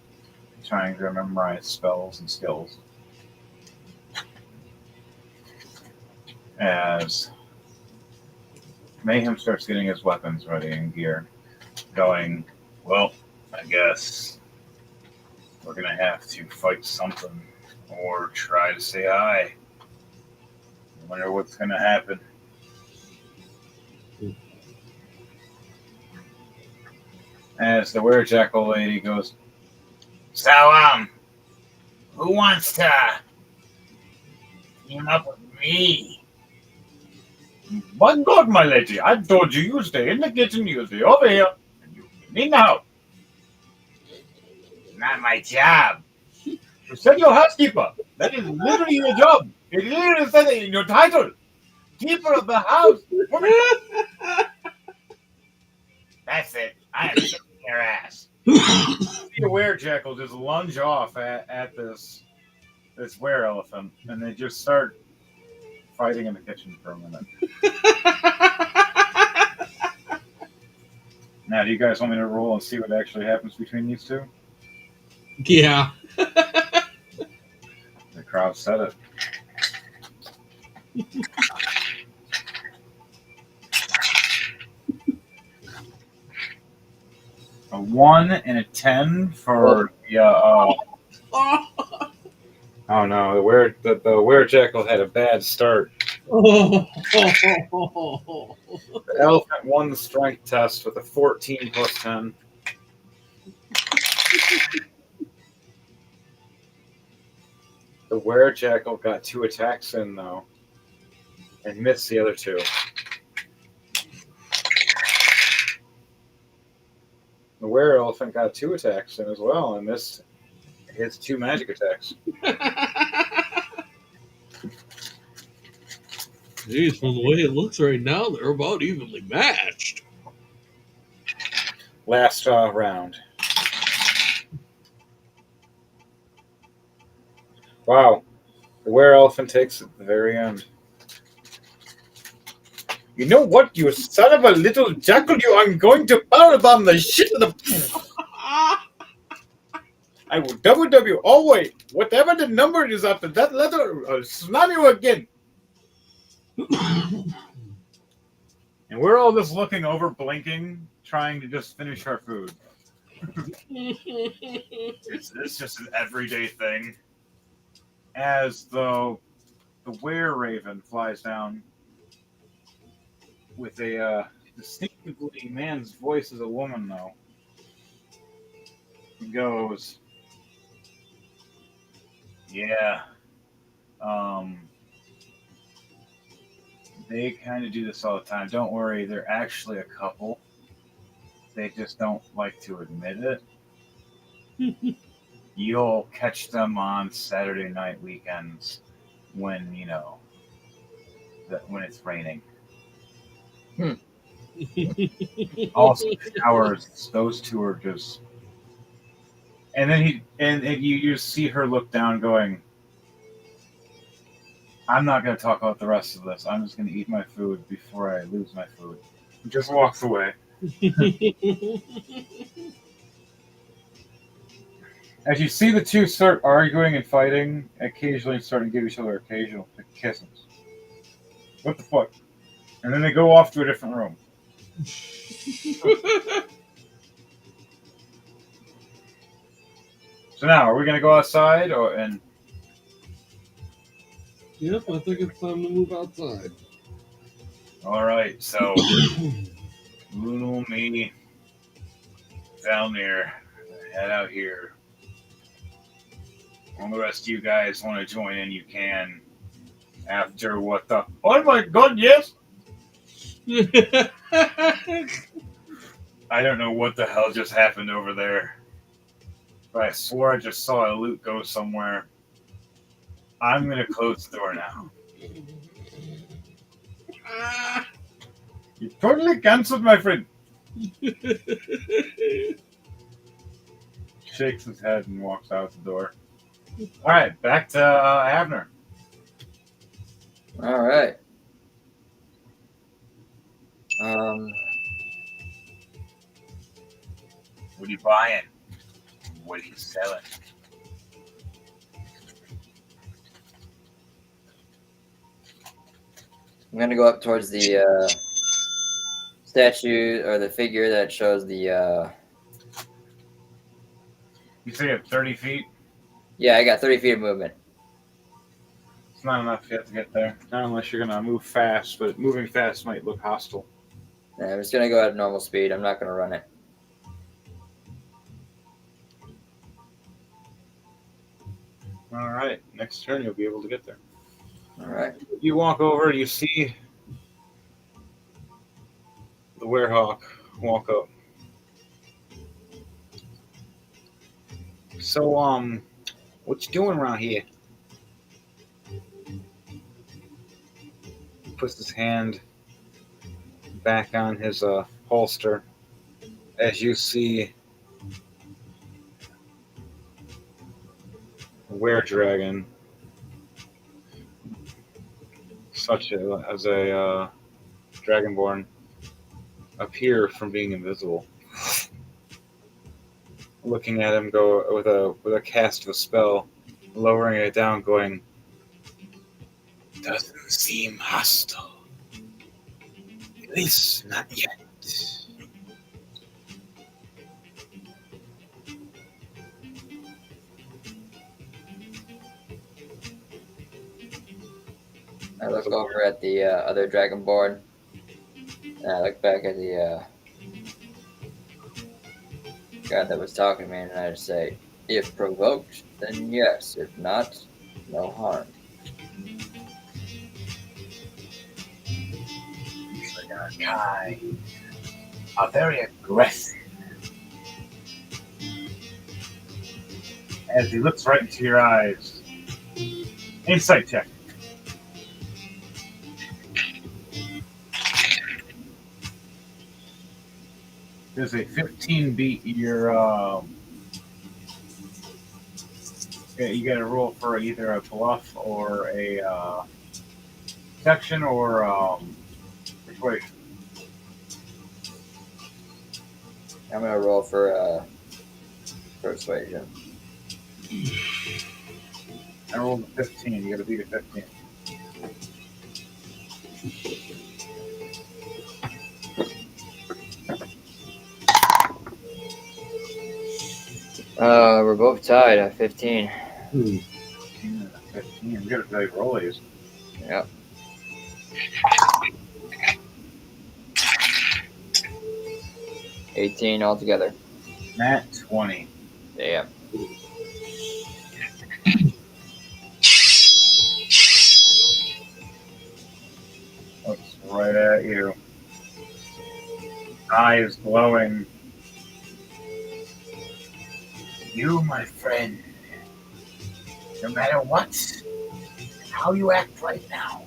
trying to memorize spells and skills. As Mayhem starts getting his weapons ready and gear, going, well, I guess we're going to have to fight something or try to say hi. I wonder what's going to happen. As the Werejackal lady goes, so, who wants to team up with me? My God, my lady, I told you you stay in the kitchen, you stay over here, and you need the house. Not my job. You said you're housekeeper. That is literally your job. It literally says it in your title. Keeper of the house. That's it. I am kicking your ass. The Werejackal just lunge off at this were-elephant, and they just start fighting in the kitchen for a minute. Now, do you guys want me to roll and see what actually happens between these two? Yeah. The crowd said it. A 1 and a 10 for the. Oh no, the Werejackal had a bad start. The elephant won the strength test with a 14 plus 10. The Werejackal got 2 attacks in though, and missed the other 2. The were-elephant got 2 attacks in as well and missed his 2 magic attacks. Jeez, from the way it looks right now, they're about evenly matched. Last round. Wow. The were-elephant takes it at the very end. You know what, you son of a little jackal, I'm going to powerbomb the shit of the... I will WW. Oh, wait. Whatever the number is after that letter, I'll slam you again. And we're all just looking over, blinking, trying to just finish our food. It's just an everyday thing. As though the were-raven flies down with a distinctively man's voice as a woman, though. He goes, yeah, they kind of do this all the time. Don't worry, they're actually a couple. They just don't like to admit it. You'll catch them on Saturday night weekends when, when it's raining. Also, showers, those two are just... And then you just see her look down going, I'm not going to talk about the rest of this. I'm just going to eat my food before I lose my food. He just walks away. As you see the two start arguing and fighting, occasionally starting to give each other occasional kisses. What the fuck? And then they go off to a different room. So now, are we gonna go outside and? Yep, I think it's time to move outside. All right, so little me down there, head out here. All the rest of you guys want to join in, you can. After what the? Oh my God! Yes. I don't know what the hell just happened over there, but I swore I just saw a loot go somewhere. I'm gonna close the door now. You totally cancelled, my friend. Shakes his head and walks out the door. All right, back to Abner. All right. What are you buying? What are you selling? I'm gonna go up towards the statue or the figure that shows the. You say you have 30 feet? Yeah, I got 30 feet of movement. It's not enough yet to get there. Not unless you're gonna move fast, but moving fast might look hostile. Yeah, I'm just gonna go at normal speed. I'm not gonna run it. All right, next turn you'll be able to get there. All right. You walk over, you see the werehawk walk up. So, what you doing around here? He puts his hand back on his holster as you see a were-dragon, such as a dragonborn, appear from being invisible. Looking at him go with a cast of a spell, lowering it down, going, "Doesn't seem hostile. At least not yet." I look over at the other dragonborn, and I look back at the guy that was talking to me, and I just say, "If provoked, then yes. If not, no harm." Kai are very aggressive. As he looks right into your eyes. Insight check. There's a 15 beat your you got to roll for either a bluff or a section or persuasion. I'm gonna roll for persuasion. I rolled a 15. You got to beat a 15. We're both tied at 15. 15. We got to play rollies. Yep. $18 altogether. Nat 20. Yeah. Looks right at you. Eyes glowing. You, my friend, no matter what, how you act right now,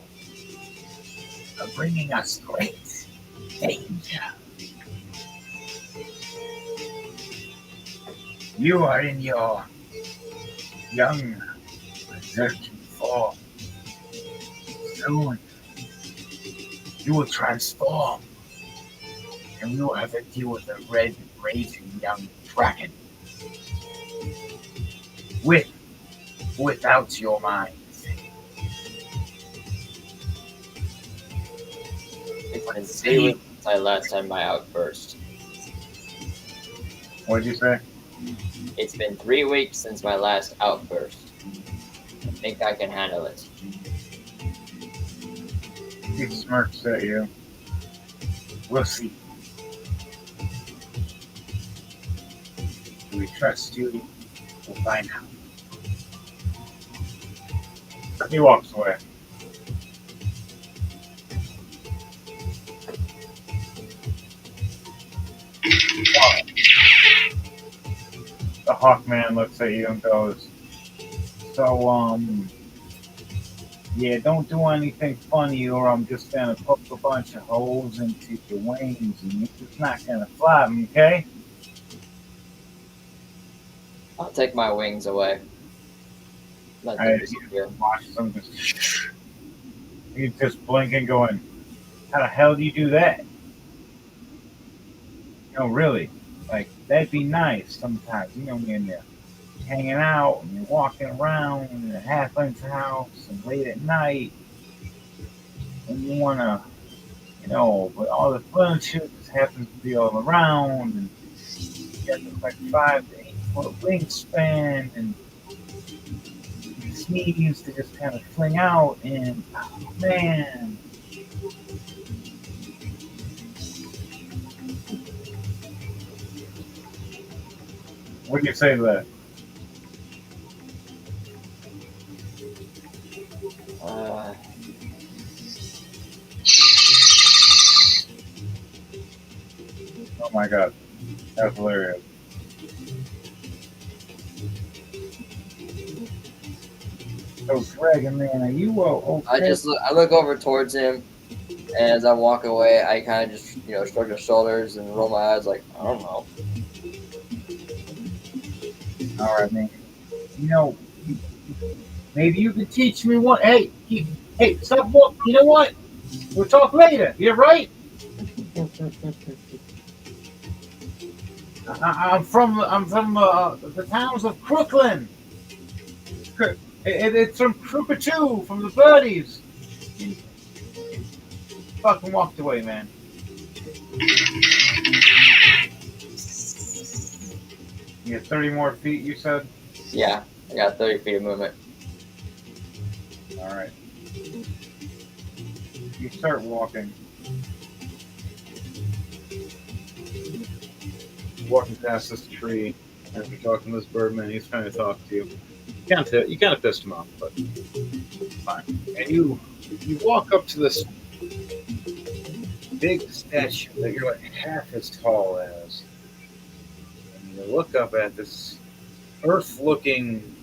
are bringing us great danger. You are in your young, berserking form. Soon, you will transform, and we will have to deal with a red, raging young dragon. With, without your mind. It's been 3 weeks since I last had my outburst. What did you say? It's been 3 weeks since my last outburst. I think I can handle it. He smirks at you. We'll see. Do we trust you? We'll find out. He walks away. The Hawkman looks at you and goes, so, yeah, don't do anything funny or I'm just gonna poke a bunch of holes into your wings and you're just not gonna fly them, okay? I'll take my wings away. Let them disappear. Watch them just... He's just blinking going, how the hell do you do that? You know, really, like, that'd be nice sometimes, you know, when you're hanging out and you're walking around in a halfling's house and late at night and you want to, you know, but all the furniture just happens to be all around and you got this like 5 to 8 foot wingspan and you sneeze to just kind of fling out and, oh man. What do you say to that? Oh my god, that's hilarious. So, Dragon Man, are you okay? I look over towards him, and as I walk away, I kind of just shrug the shoulders and roll my eyes like I don't know. All right, man. You know, maybe you can teach me what. Hey, stop! You know what? We'll talk later. You're right. I'm from the towns of Crooklyn. It's from Crookatoo, from the birdies. Fucking walked away, man. You have 30 more feet, you said? Yeah, I got 30 feet of movement. All right. You start walking. Walking past this tree, and you're talking to this birdman. He's trying to talk to you. You kind of pissed him off, but fine. And you walk up to this big statue that you're like half as tall as. And you look up at this earth-looking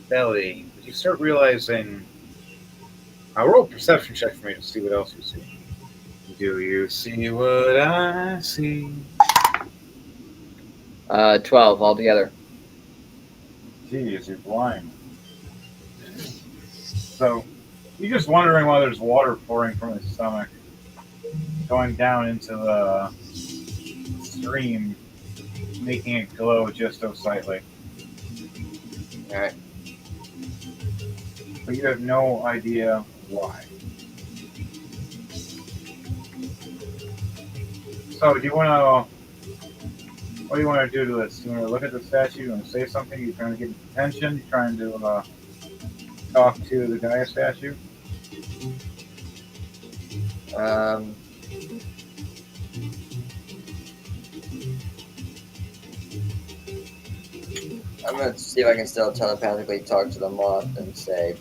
belly, but you start realizing. I'll roll a perception check for me to see what else you see. Do you see what I see? 12 altogether. Geez, you're blind. So, you're just wondering why there's water pouring from his stomach, going down into the stream, making it glow just so slightly. Alright. But you have no idea why. So, what do you want to do to this? Do you want to look at the statue? You want to say something? You're trying to get his attention? You're trying to talk to the Gaia statue? I'm going to see if I can still telepathically talk to the moth and say,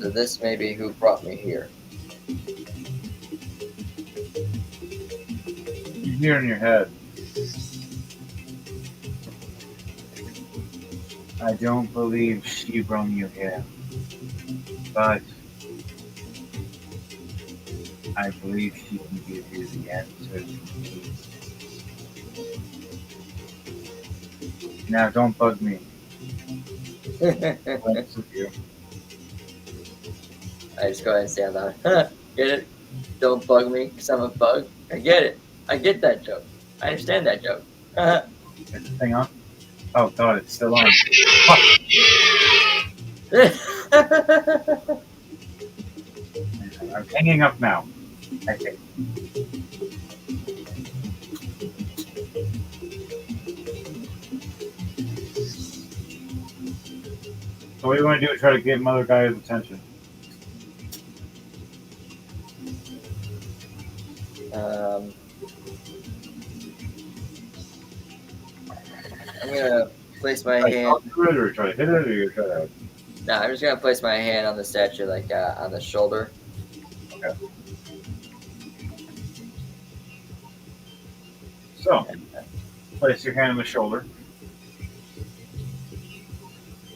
so this may be who brought me here. You hear in your head, I don't believe she brought you here, but I believe she can give you the answers you need. Now, don't bug me. Thanks with you. I just go ahead and say out loud, get it? Don't bug me because I'm a bug. I get it. I get that joke. I understand that joke. Is the thing on? Oh god, it's still on. I'm hanging up now. I think. So what do you want to do? Try to get Mother Guy's attention. I'm gonna place my Like, hand. talk to it, or try to hit it, or you try to. No, I'm just gonna place my hand on the statue, like on the shoulder. Okay. So, place your hand on the shoulder.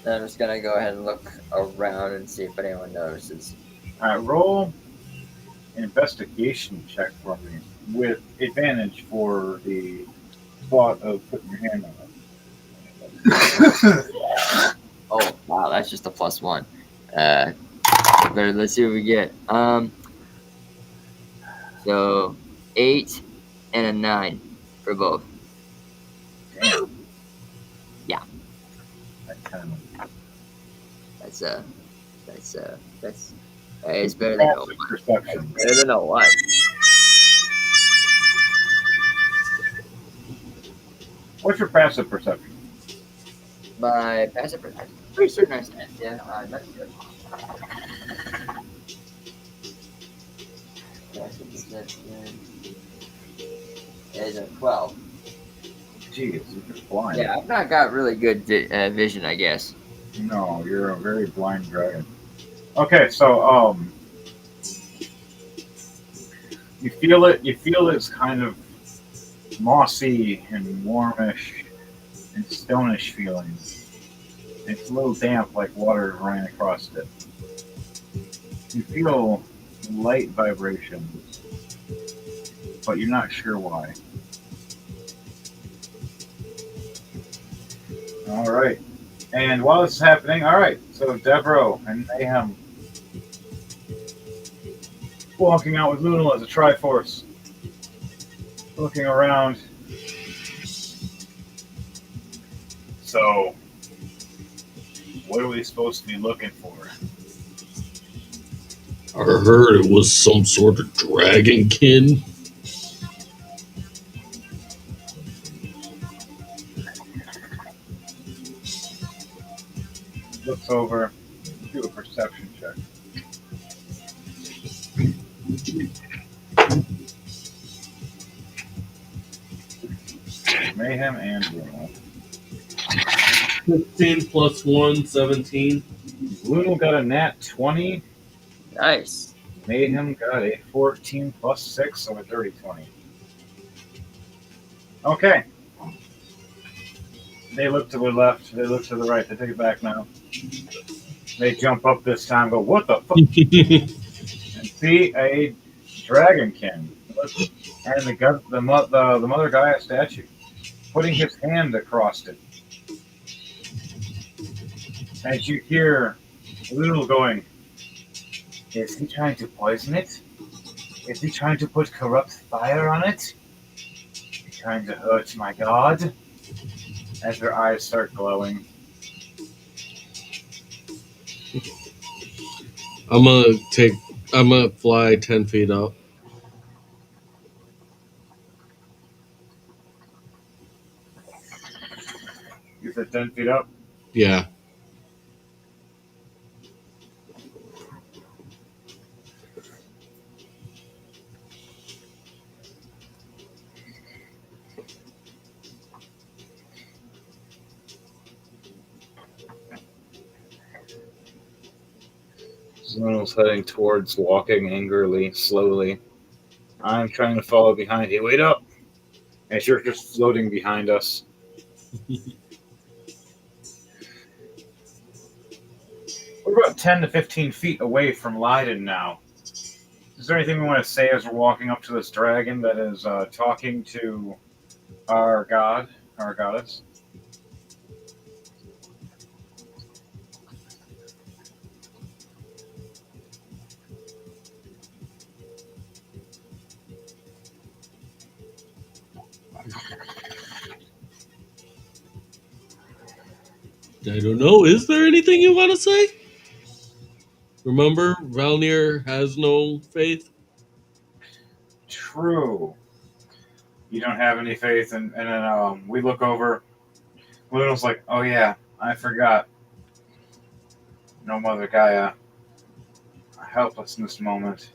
And I'm just gonna go ahead and look around and see if anyone notices. All right, roll an investigation check for me with advantage for the thought of putting your hand on it. Oh wow, that's just a +1. But let's see what we get. So 8 and a 9 for both. Damn. Yeah. That kind of That's it's better than a passive perception. better than a what? What's your passive perception? My passive perception. Pretty certain I said, yeah, that's good. Passive perception is a 12. Jeez, you're blind. Yeah, I've not got really good vision, I guess. No, you're a very blind dragon. Okay, so you feel it. You feel it's kind of mossy and warmish and stonish feeling. It's a little damp, like water running across it. You feel light vibrations, but you're not sure why. All right. And while this is happening, all right, so Devereaux and Mayhem walking out with Lunal as a Triforce, looking around. So, what are we supposed to be looking for? I heard it was some sort of dragonkin. Looks over, do a perception check. Mayhem and Lunal. 15 plus 1, 17. Lunal got a nat 20. Nice. Mayhem got a 14 plus 6, so a dirty 20. Okay. They look to the left, they look to the right, they take it back now. They jump up this time, go, what the fuck? And see a dragonkin. And the Mother Gaia statue, putting his hand across it. As you hear Lunal going, is he trying to poison it? Is he trying to put corrupt fire on it? Is he trying to hurt my god? As their eyes start glowing. I'm gonna fly 10 feet up. You said 10 feet up? Yeah. Lunal's heading towards, walking angrily, slowly. I'm trying to follow behind you. Wait up! As you're just floating behind us. We're about 10 to 15 feet away from Leiden now. Is there anything we want to say as we're walking up to this dragon that is talking to our god, our goddess? I don't know. Is there anything you want to say? Remember, Valnir has no faith. True. You don't have any faith, and then we look over. Lunal's like, oh yeah, I forgot. No, Mother Gaia, help us in this moment.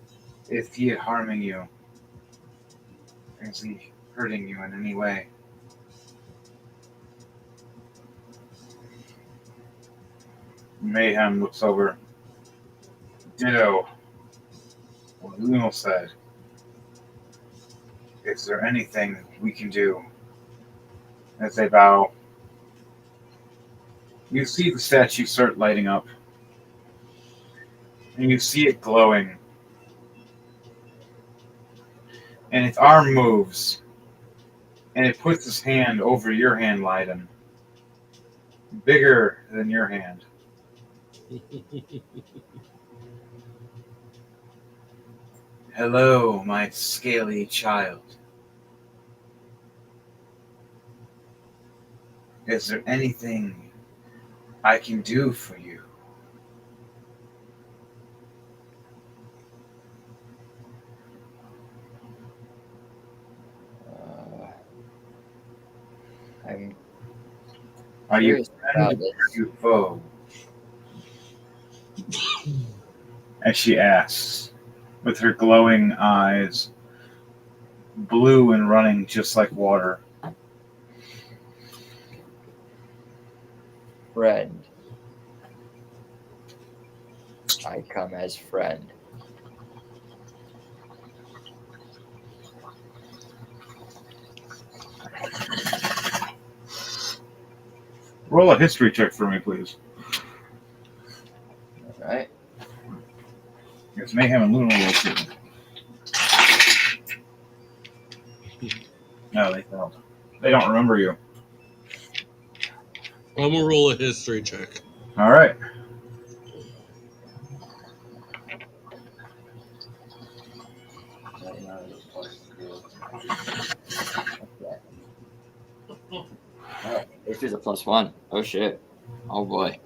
Is he harming you? Is he hurting you in any way? Mayhem looks over. Ditto. What Luno said. Is there anything we can do? As they bow, you see the statue start lighting up. And you see it glowing. And its arm moves. And it puts its hand over your hand, Leiden. Bigger than your hand. Hello, my scaly child. Is there anything I can do for you? I'm Are you curious about friend this. or are you foe? As she asks, with her glowing eyes, blue and running just like water. Friend. I come as friend. Roll a history check for me, please. All right. It's Mayhem and Luna roll too. No, they failed. They don't remember you. I'm gonna roll a history check. All right. Oh, this is a +1. Oh shit. Oh boy.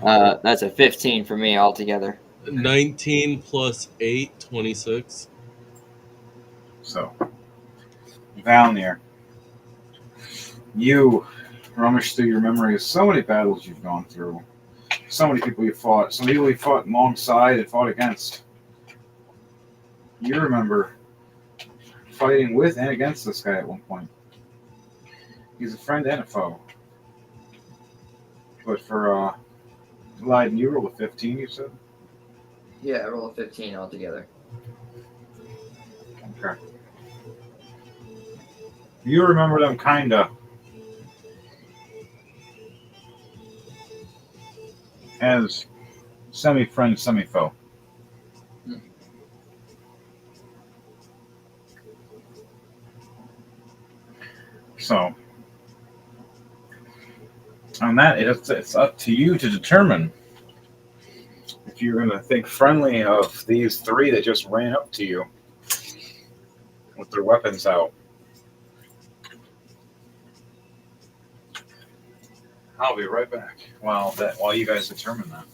That's a 15 for me altogether. 19 plus 8, 26. So, Valnir, you rummage through your memories. So many battles you've gone through. So many people you fought. Some people you fought alongside and fought against. You remember fighting with and against this guy at one point. He's a friend and a foe. But for Leiden, you rolled a 15, you said? Yeah, I roll a 15 altogether. Okay. You remember them kinda as semi-friend, semi-foe. So, on that, it's up to you to determine if you're going to think friendly of these three that just ran up to you with their weapons out. I'll be right back while you guys determine that.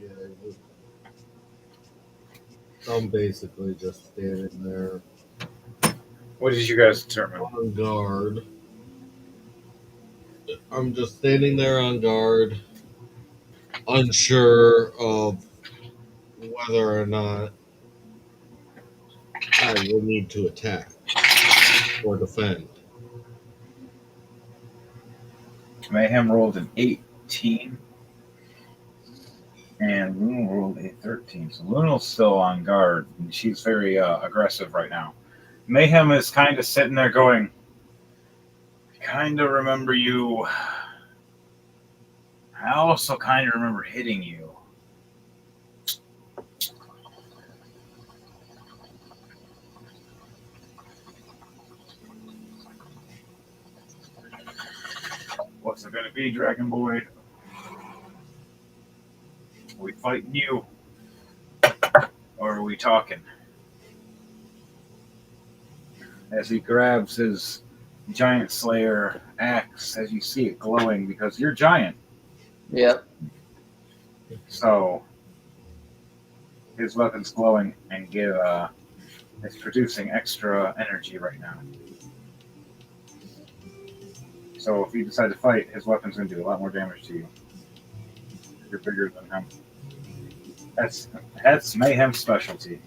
Yeah, I'm basically just standing there What did you guys determine? on guard. I'm just standing there on guard, unsure of whether or not I will need to attack or defend. Mayhem rolled an 18, and Luna rolled a 13. So Luna's still on guard, and she's very aggressive right now. Mayhem is kind of sitting there going, kind of remember you. I also kind of remember hitting you. What's it going to be, Dragon Boy? We fighting you, Or are we talking? As he grabs his giant slayer axe, as you see it glowing, because you're giant. Yep. So his weapon's glowing and it's producing extra energy right now. So if you decide to fight, his weapon's going to do a lot more damage to you. You're bigger than him. That's Mayhem's specialty.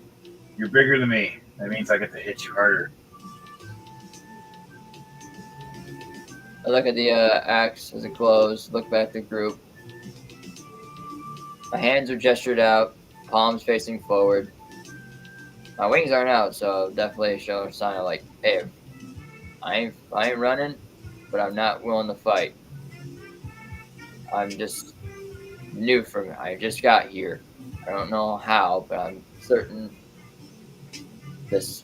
You're bigger than me. That means I get to hit you harder. I look at the axe as it glows, look back at the group. My hands are gestured out, palms facing forward. My wings aren't out, so definitely show a sign of like, hey, I ain't running, but I'm not willing to fight. I'm just new for me. I just got here. I don't know how, but I'm certain this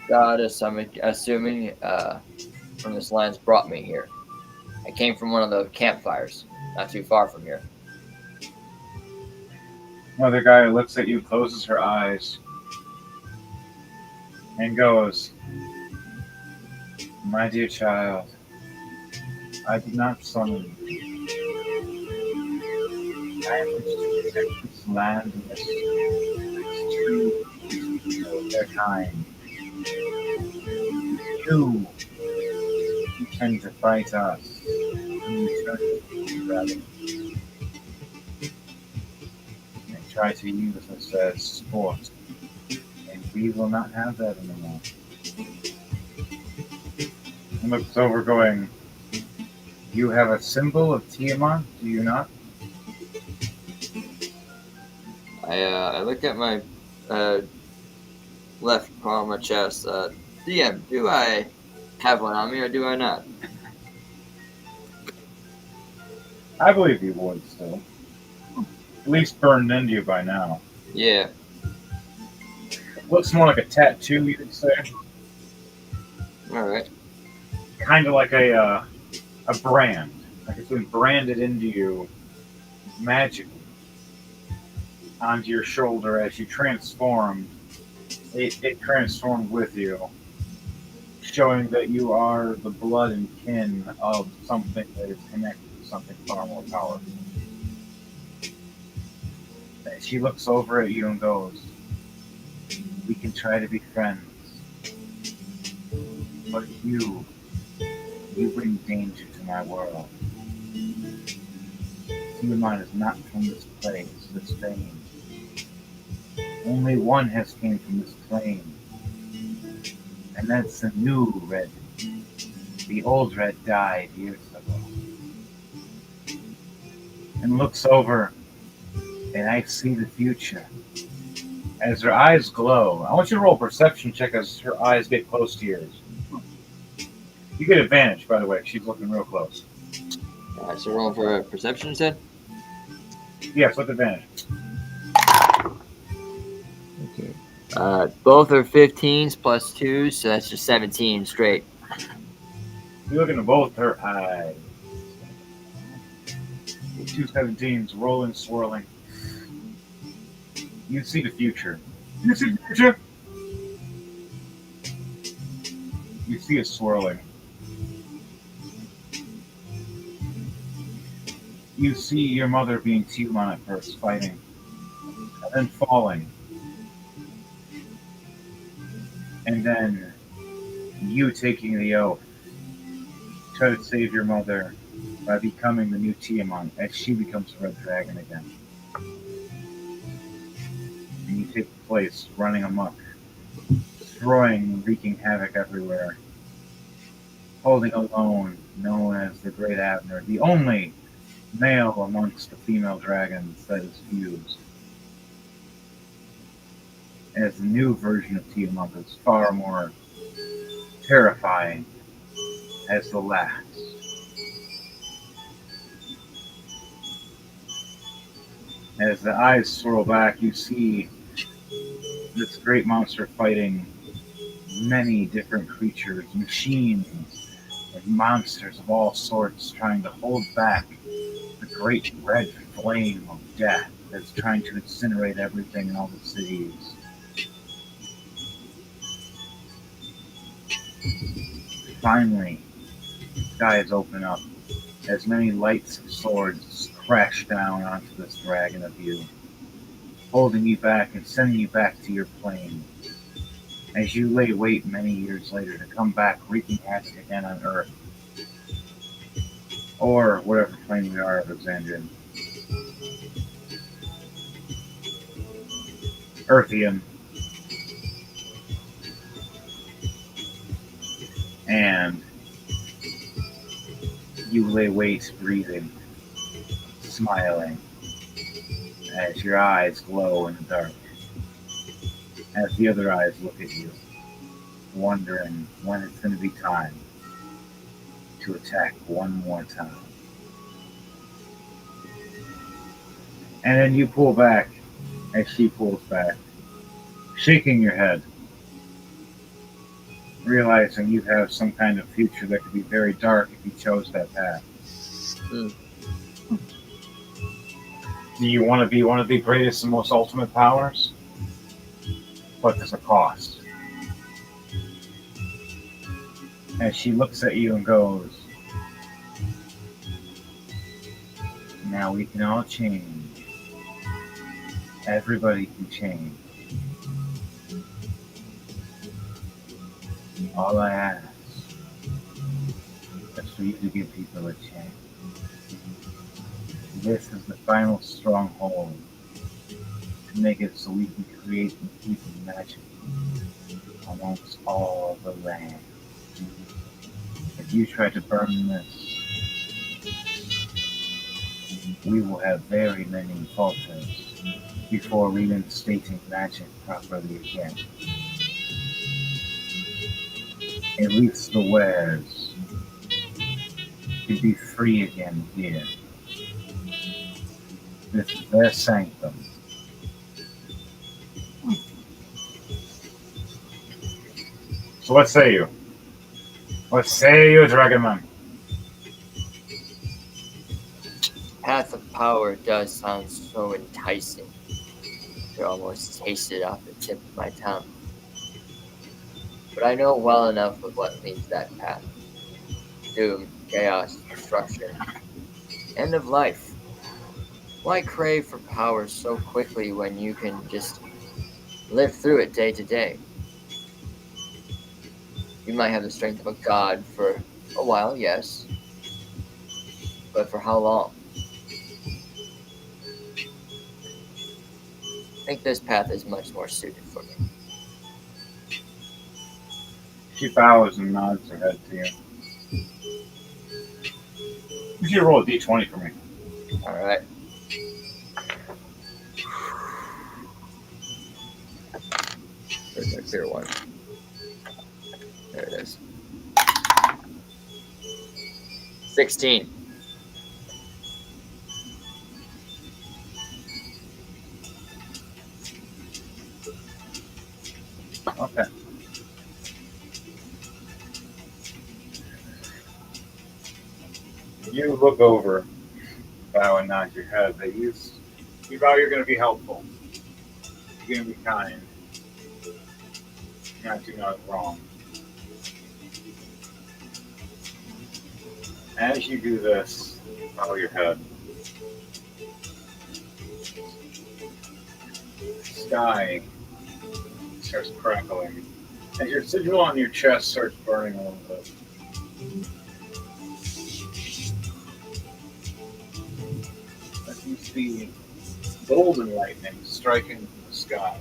goddess, I'm assuming, from this land's brought me here. I came from one of the campfires, not too far from here. Another guy looks at you, closes her eyes, and goes, "My dear child, I did not summon you. I am wish to protect this land and this true people of their kind. You tend to fight us. You turn to rather and try to use us as sport. And we will not have that anymore." He looks over going, "You have a symbol of Tiamat, do you not?" I look at my left palm of my chest. DM, do I have one on me or do I not? I believe you would still. At least burned into you by now. Yeah. Looks more like a tattoo, you could say. All right. Kind of like a brand. Like it's been branded into you magically onto your shoulder as you transformed. It transformed with you, showing that you are the blood and kin of something that is connected to something far more powerful. She looks over at you and goes, "We can try to be friends, but you bring danger to my world. Tiamat is not from this place, this fame. Only one has came from this plane, and that's the new Red. The old Red died years ago." And looks over, and I see the future. As her eyes glow, I want you to roll a perception check as her eyes get close to yours. You get advantage, by the way. She's looking real close. All right. So rolling for perception, you said? Yes, with advantage. Okay. Both are 15s plus 2s, so that's just 17 straight. You look into both her eyes. The two 17s rolling, swirling. You see the future. You see the future? You see it swirling. You see your mother being Tiamat at first, fighting, and then falling. And then you taking the oath, try to save your mother by becoming the new Tiamat as she becomes a red dragon again. And you take the place running amok, destroying and wreaking havoc everywhere, holding alone, known as the Great Abner, the only male amongst the female dragons that is fused. As the new version of Tiamat is far more terrifying as the last. As the eyes swirl back, you see this great monster fighting many different creatures, machines, and monsters of all sorts, trying to hold back the great red flame of death that's trying to incinerate everything in all the cities. Finally, skies open up as many lights of swords crash down onto this dragon of you, holding you back and sending you back to your plane as you lay wait many years later to come back wreaking havoc again on Earth, or whatever plane we are of Exandrian. Earthian. And you lay wait breathing, smiling, as your eyes glow in the dark, as the other eyes look at you, wondering when it's going to be time to attack one more time. And then you pull back as she pulls back, shaking your head, realizing you have some kind of future that could be very dark if you chose that path. Mm. Do you want to be one of the greatest and most ultimate powers? But there's a cost. As she looks at you and goes, now we can all change. Everybody can change. All I ask is for you to give people a chance. This is the final stronghold to make it so we can create and keep magic amongst all the land. If you try to burn this, we will have very many falters before reinstating magic properly again. At least the wares can be free again here. This is their sanctum. So what say you? What say you, Dragonman? Path of Power does sound so enticing. I could almost taste it off the tip of my tongue. But I know well enough of what leads that path. Doom, chaos, destruction, end of life. Why crave for power so quickly when you can just live through it day to day? You might have the strength of a god for a while, yes. But for how long? I think this path is much more suited for me. She bows and nods her head to you. You should roll a d20 for me. Alright. Where's my clear one? There it is. 16. Okay. You look over, bow and nod your head. You vow you're going to be helpful. You're going to be kind. You're not doing nothing wrong. As you do this, bow your head. Sky starts crackling. And your sigil on your chest starts burning a little bit. As you see golden lightning striking the sky.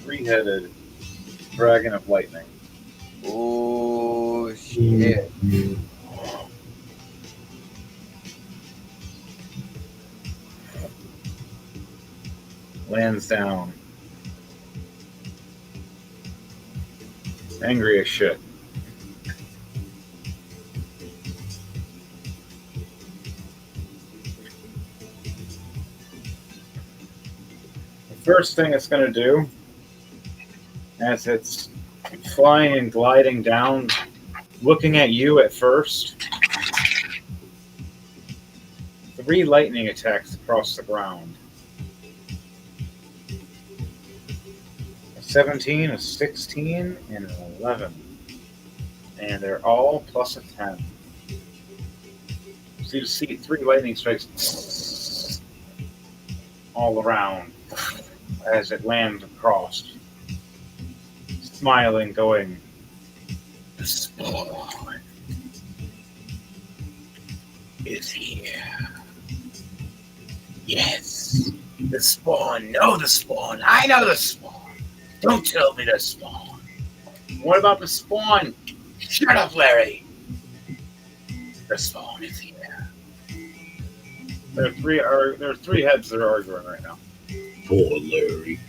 Three-headed dragon of lightning. Oh, shit. Lands down. Angry as shit. The first thing it's going to do, as it's flying and gliding down Looking at you at first, 3 lightning attacks across the ground. A 17, a 16, and an 11. And they're all plus a 10. So you just see 3 lightning strikes all around as it lands across. Smiling, going, "The spawn is here. Yes, the spawn. Know the spawn. I know the spawn. Don't tell me the spawn. What about the spawn? Shut up, Larry. The spawn is here." There are three heads that are arguing right now. Poor Larry.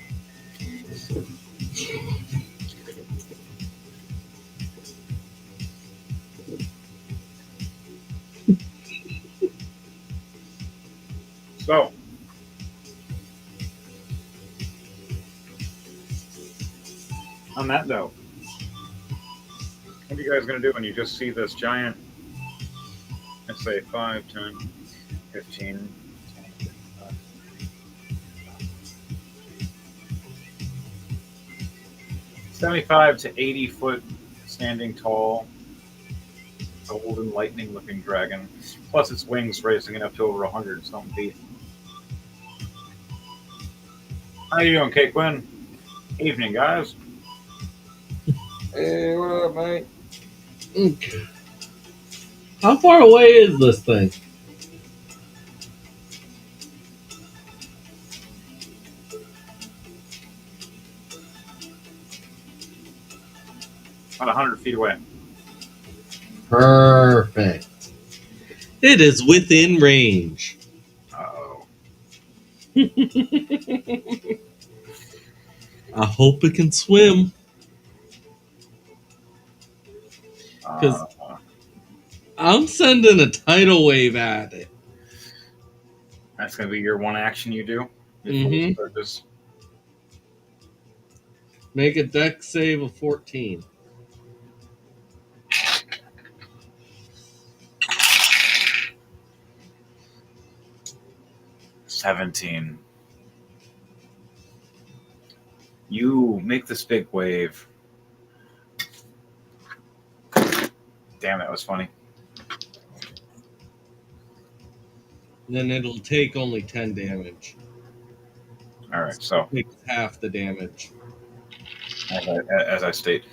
So, on that note, what are you guys going to do when you just see this giant, let's say 5, 10, 15, 75 to 80 foot standing tall, golden lightning looking dragon, plus its wings raising it up to over 100 something feet. How you doing, Kate Quinn? Evening, guys. Hey, what up, mate? Okay. How far away is this thing? About 100 feet away. Perfect. It is within range. Uh-oh. I hope it can swim. Because I'm sending a tidal wave at it. That's going to be your one action you do? Mm-hmm. Just Make a dex save of 14. $17. You make this big wave. Damn, that was funny. Then it'll take only 10 damage. All right, so It takes half the damage. as I state,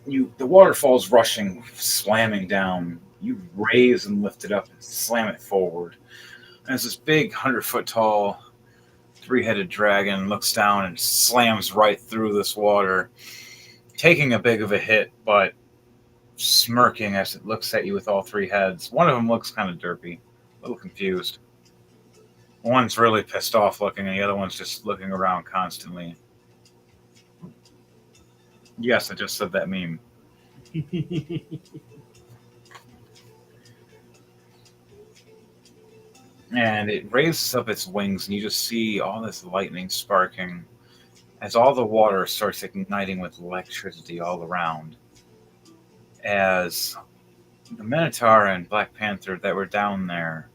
the waterfall's rushing, slamming down. You raise and lift it up and slam it forward. And as this big 100-foot tall, 3-headed dragon looks down and slams right through this water, taking a big of a hit, but smirking as it looks at you with all 3 heads. One of them looks kind of derpy, a little confused. One's really pissed off looking, and the other one's just looking around constantly. Yes, I just said that meme. And it raises up its wings, and you just see all this lightning sparking as all the water starts igniting with electricity all around. As the Minotaur and Black Panther that were down there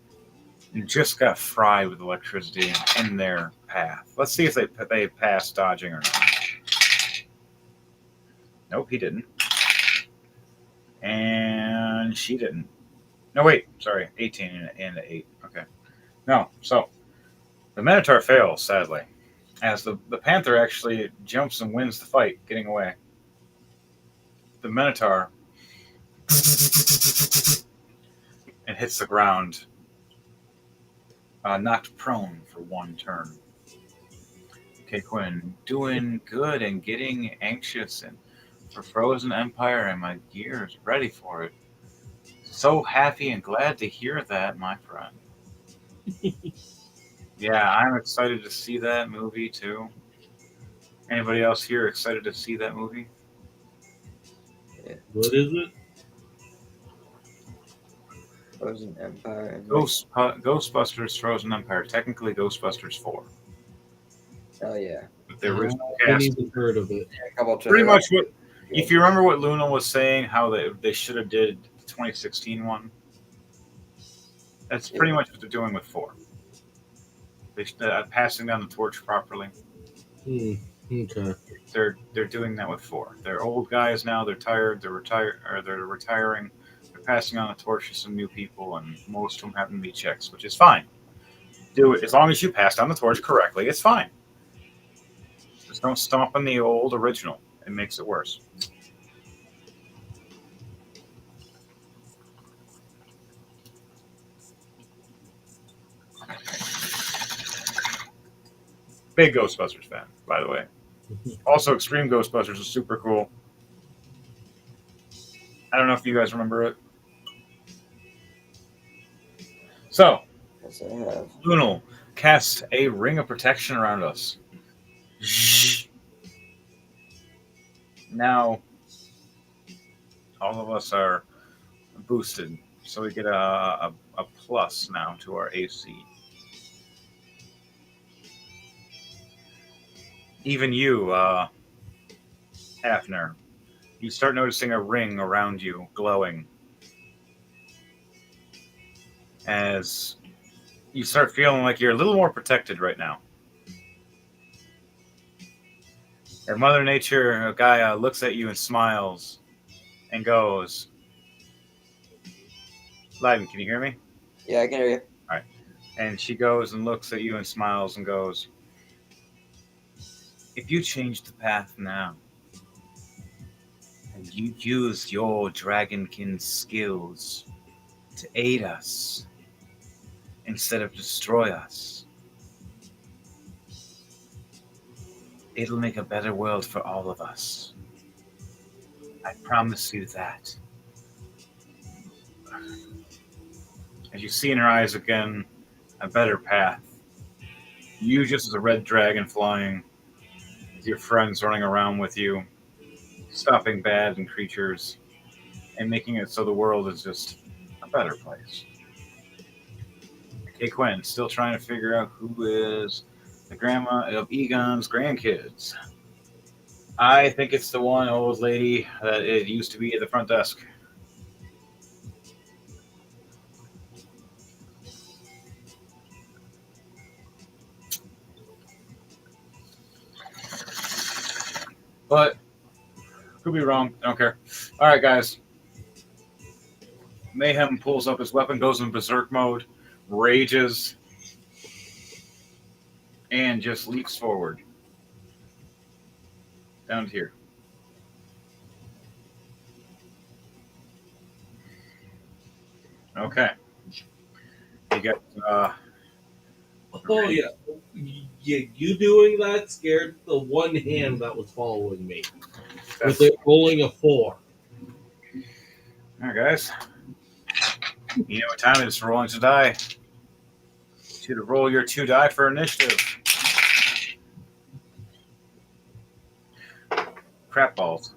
just got fried with electricity in their path. Let's see if they passed dodging or not. Nope, he didn't. And she didn't. No, wait, sorry, 18 and 8. Okay. No, so the Minotaur fails, sadly, as the Panther actually jumps and wins the fight, getting away. The Minotaur and hits the ground, knocked prone for 1 turn. Okay, Quinn, doing good and getting anxious and for Frozen Empire, and my gear is ready for it. So happy and glad to hear that, my friend. Yeah, I'm excited to see that movie too. Anybody else here excited to see that movie? Yeah. What is it? Frozen Empire. And Ghostbusters Frozen Empire. Technically Ghostbusters 4. Oh, yeah. But the original I haven't cast. even heard of it. A couple Pretty much what If you remember what Luna was saying, how they should have did the 2016 one, that's pretty much what they're doing with 4. They're passing down the torch properly. Okay. They're doing that with 4. They're old guys now. They're tired. They're retiring. They're passing on the torch to some new people, and most of them happen to be chicks, which is fine. Do it as long as you pass down the torch correctly. It's fine. Just don't stomp on the old original. It makes it worse. Big Ghostbusters fan, by the way. Also, Extreme Ghostbusters is super cool. I don't know if you guys remember it. So, Yes, I have. Lunal casts a ring of protection around us. Now, all of us are boosted, so we get a plus now to our AC. Even you, Hafner, you start noticing a ring around you glowing as you start feeling like you're a little more protected right now. And Mother Nature, Gaia, looks at you and smiles and goes, Lyden, can you hear me? Yeah, I can hear you. All right. And she goes and looks at you and smiles and goes, if you change the path now, and you use your dragonkin skills to aid us instead of destroy us, it'll make a better world for all of us. I promise you that. As you see in her eyes again, a better path. You just as a red dragon flying, with your friends running around with you, stopping bad and creatures, and making it so the world is just a better place. Kay Quinn, still trying to figure out who is the grandma of Egon's grandkids. I think it's the one old lady that it used to be at the front desk. But could be wrong. I don't care. All right, guys. Mayhem pulls up his weapon, goes in berserk mode, rages, and just leaps forward. Down here. Okay. You got Oh yeah. You doing that scared the one hand that was following me. With it rolling a 4. All right, guys. You know what time it is for rolling to die. To roll your 2 die for initiative. Crap balls.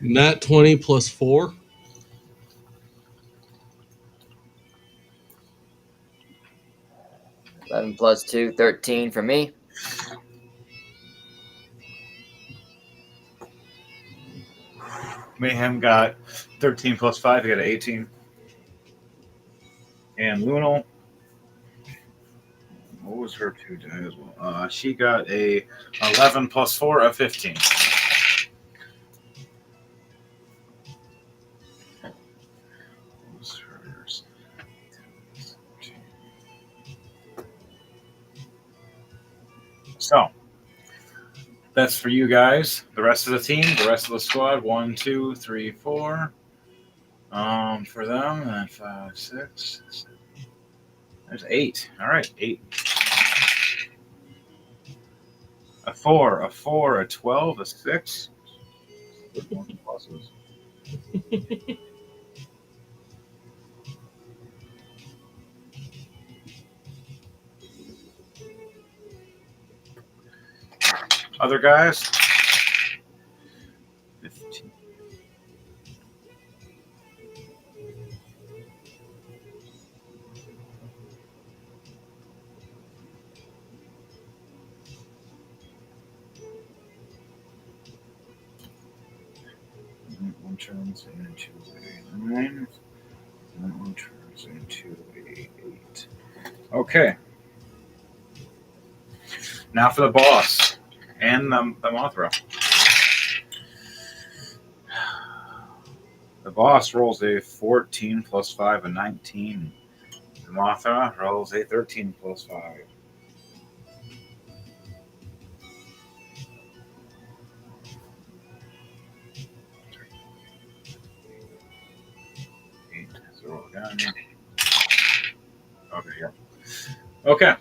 Nat 20 plus 4. 11 plus 2, 13 for me. Mayhem got 13 plus 5. He got an 18. And Lunal, what was her 2 die as well? She got a 11 plus 4, a 15. What was hers? So, that's for you guys. The rest of the team, the rest of the squad. 1, 2, 3, 4. For them, and 5, 6, 7. There's 8. All right, 8. A 4, a 4, a 12, a 6. Pluses. Other guys? 15. turns into a 9. And that one turns into a 8. Okay. Now for the boss and the Mothra. The boss rolls a 14 plus 5, a 19. The Mothra rolls a 13 plus 5. Eight. So roll again. Okay, yeah. Okay.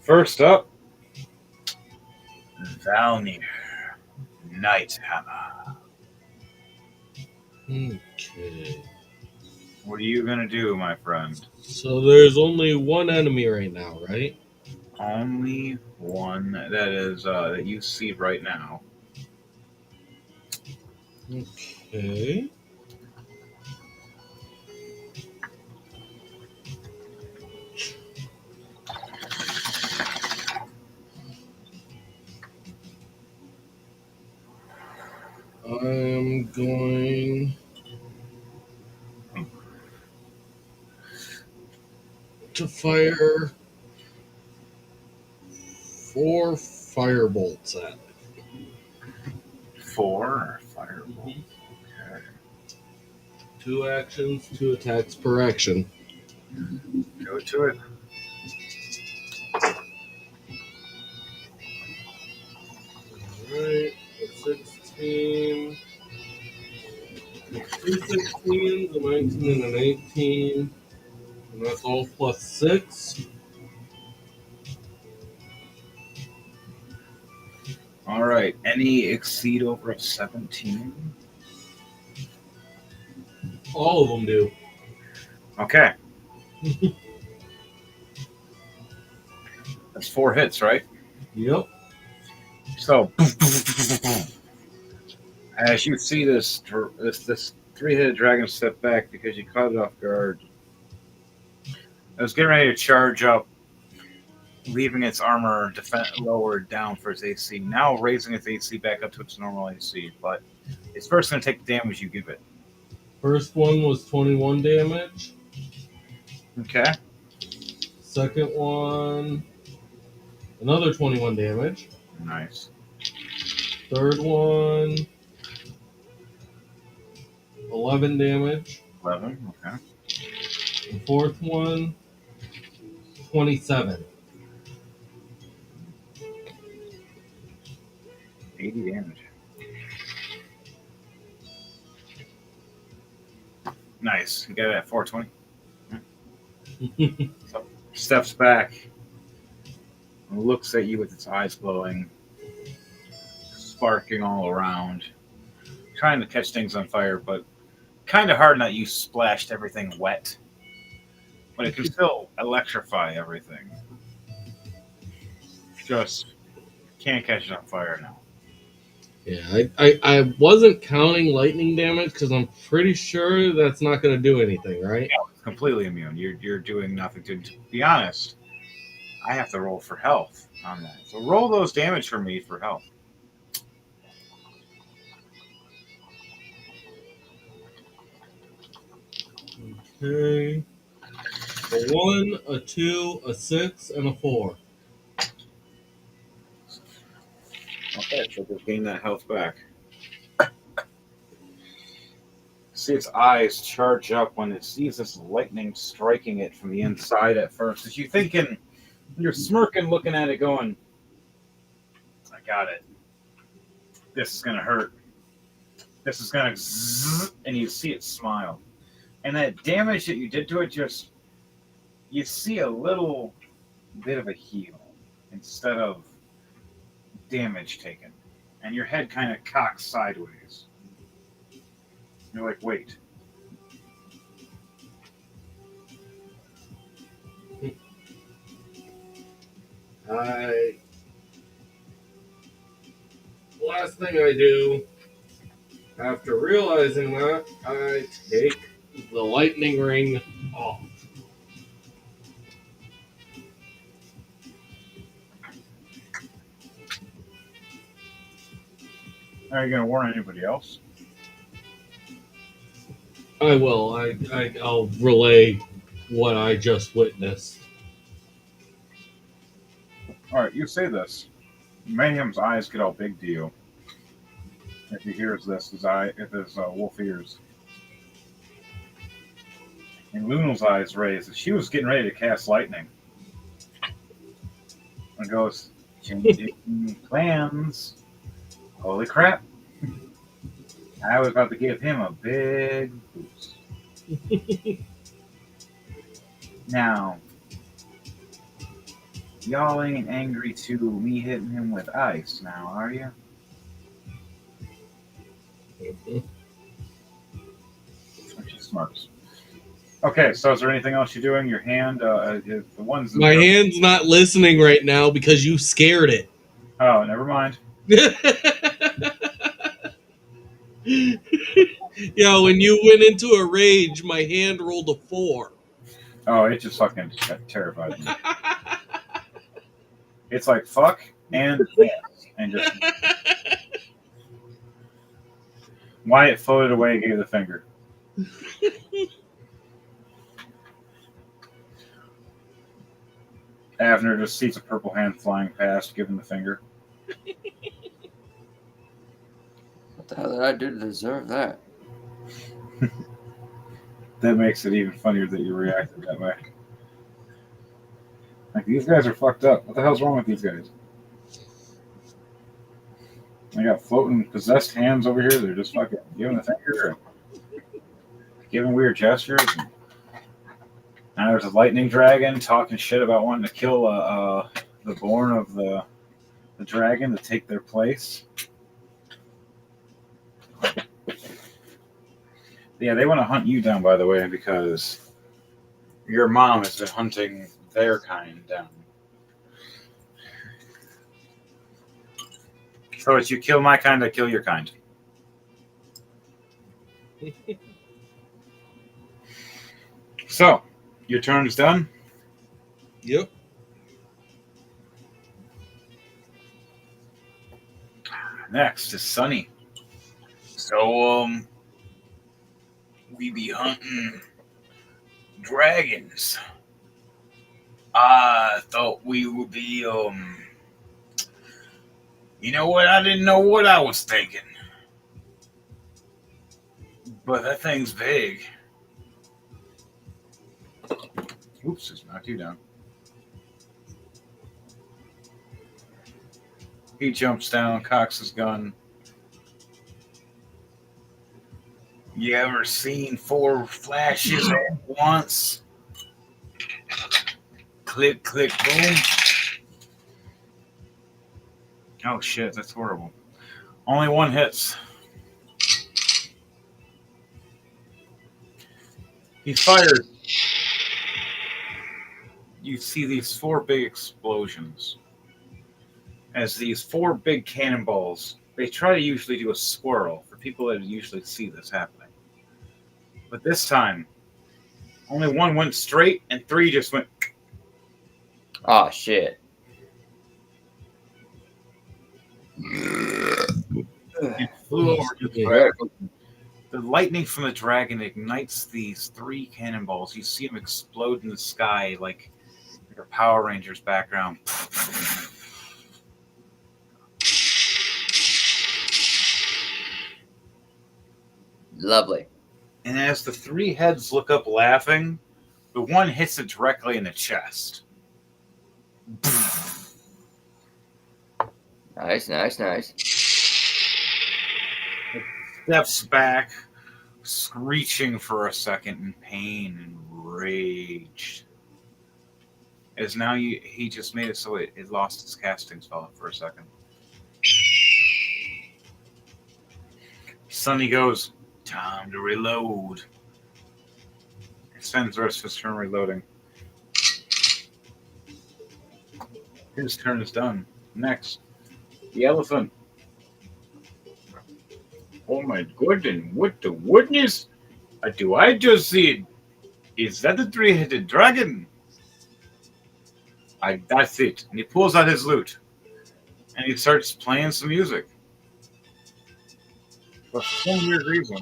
First up, Valnir, NightHammer. Okay. What are you gonna do, my friend? So there's only one enemy right now, right? Only one that is that you see right now. Okay. I'm going to fire 4 fire bolts at it. 4 firebolt. Okay. 2 actions, 2 attacks per action. Go to it. Alright, a 16. 2 16s, a 19, and an 18. And that's all plus 6. All right. Any exceed over a 17? All of them do. Okay. That's 4 hits, right? Yep. So, as you see this 3-headed dragon step back because you caught it off guard, it was getting ready to charge up, leaving its armor lowered down for its AC. Now raising its AC back up to its normal AC, but it's first going to take the damage you give it. First one was 21 damage. Okay. Second one, another 21 damage. Nice. Third one, 11 damage. 11. Okay. The fourth one, 27. 80 damage. Nice. You got it at 420. So steps back and looks at you with its eyes glowing, sparking all around, trying to catch things on fire, but kind of hard that you splashed everything wet. But it can still electrify everything. Just can't catch it on fire now. Yeah, I wasn't counting lightning damage because I'm pretty sure that's not going to do anything, right? Yeah, it's completely immune. You're doing nothing. To be honest, I have to roll for health on that. So roll those damage for me for health. Okay. A 1, a 2, a 6, and a 4. Okay, so just gain that health back. See its eyes charge up when it sees this lightning striking it from the inside at first. As you thinking, you're smirking, looking at it, going, "I got it. This is gonna hurt. This is gonna," zzz, and you see it smile. And that damage that you did to it, just you see a little bit of a heal instead of damage taken, and your head kind of cocks sideways. You're like, "Wait." Last thing I do after realizing that, I take the lightning ring off. Are you going to warn anybody else? I will. I'll relay what I just witnessed. All right, you say this. Mayhem's eyes get all big to you. If he hears this, if his wolf ears. And Luna's eyes raise. She was getting ready to cast lightning. And goes, changing plans. Holy crap. I was about to give him a big boost. Now, y'all ain't angry to me hitting him with ice now, are you? She smirks. Okay, so is there anything else you're doing? Your hand, the ones. My hand's not listening right now because you scared it. Oh, never mind. Yeah, when you went into a rage, my hand rolled a 4. Oh, it just fucking terrified me. It's like fuck and yes, and just Wyatt floated away and gave the finger. Avner just sees a purple hand flying past, giving the finger. What the hell did I do to deserve that? That makes it even funnier that you reacted that way. Like, these guys are fucked up. What the hell's wrong with these guys? I got floating possessed hands over here. They're just fucking giving the finger and giving weird gestures. And now there's a lightning dragon talking shit about wanting to kill the born of the dragon to take their place. Yeah, they want to hunt you down, by the way, because your mom has been hunting their kind down. So as you kill my kind, I kill your kind. So, your turn is done? Yep. Next is Sunny. So, we be hunting dragons. I thought we would be, you know what? I didn't know what I was thinking. But that thing's big. Oops, just knocked you down. He jumps down, cocks his gun. You ever seen 4 flashes at once? Click, click, boom. Oh shit, that's horrible. Only 1 hits. He fires. You see these 4 big explosions. As these 4 big cannonballs, they try to usually do a swirl for people that usually see this happening. But this time, only 1 went straight and 3 just went. Oh, shit. It flew over to the dragon. The lightning from the dragon ignites these 3 cannonballs. You see them explode in the sky like your Power Rangers background. Lovely. And as the 3 heads look up laughing, the 1 hits it directly in the chest. Nice, nice, nice. It steps back, screeching for a second in pain and rage. As now he just made it so it lost its casting spell for a second. Sunny goes, time to reload. It spends the rest of his turn reloading. His turn is done. Next, the elephant. Oh my goodness, what the goodness? Do I just see? Is that the 3-headed dragon? That's it. And he pulls out his lute. And he starts playing some music. But for some weird reason,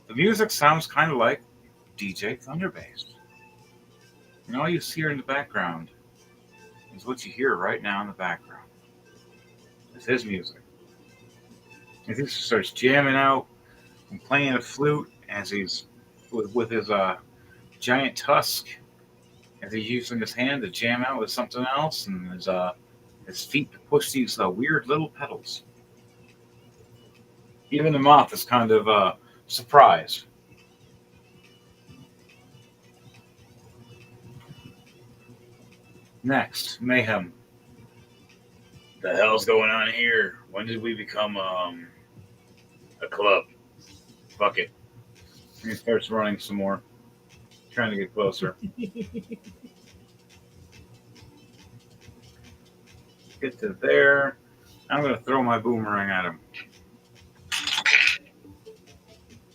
the music sounds kind of like DJ Thunderbass. And all you see in the background is what you hear right now in the background. It's his music. And he starts jamming out and playing a flute as he's with his giant tusk, as he's using his hand to jam out with something else, and his feet to push these weird little pedals. Even the moth is kind of surprised. Next, Mayhem. The hell's going on here? When did we become a club? Fuck it. And he starts running some more, trying to get closer. Get to there. I'm going to throw my boomerang at him.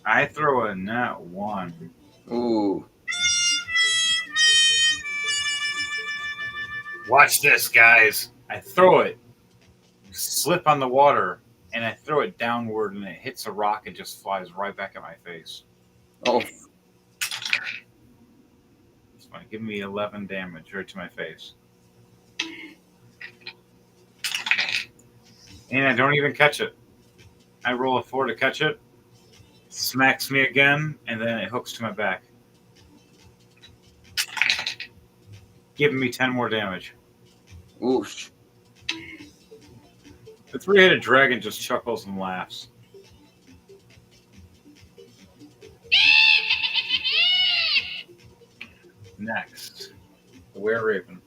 I throw a nat 1. Ooh. Watch this, guys. I throw it, slip on the water, and I throw it downward, and it hits a rock and just flies right back at my face. Oh. It's going to give me 11 damage right to my face. And I don't even catch it. I roll a 4 to catch it, smacks me again, and then it hooks to my back, giving me 10 more damage. Oof. The three-headed dragon just chuckles and laughs. Next, the were-raven.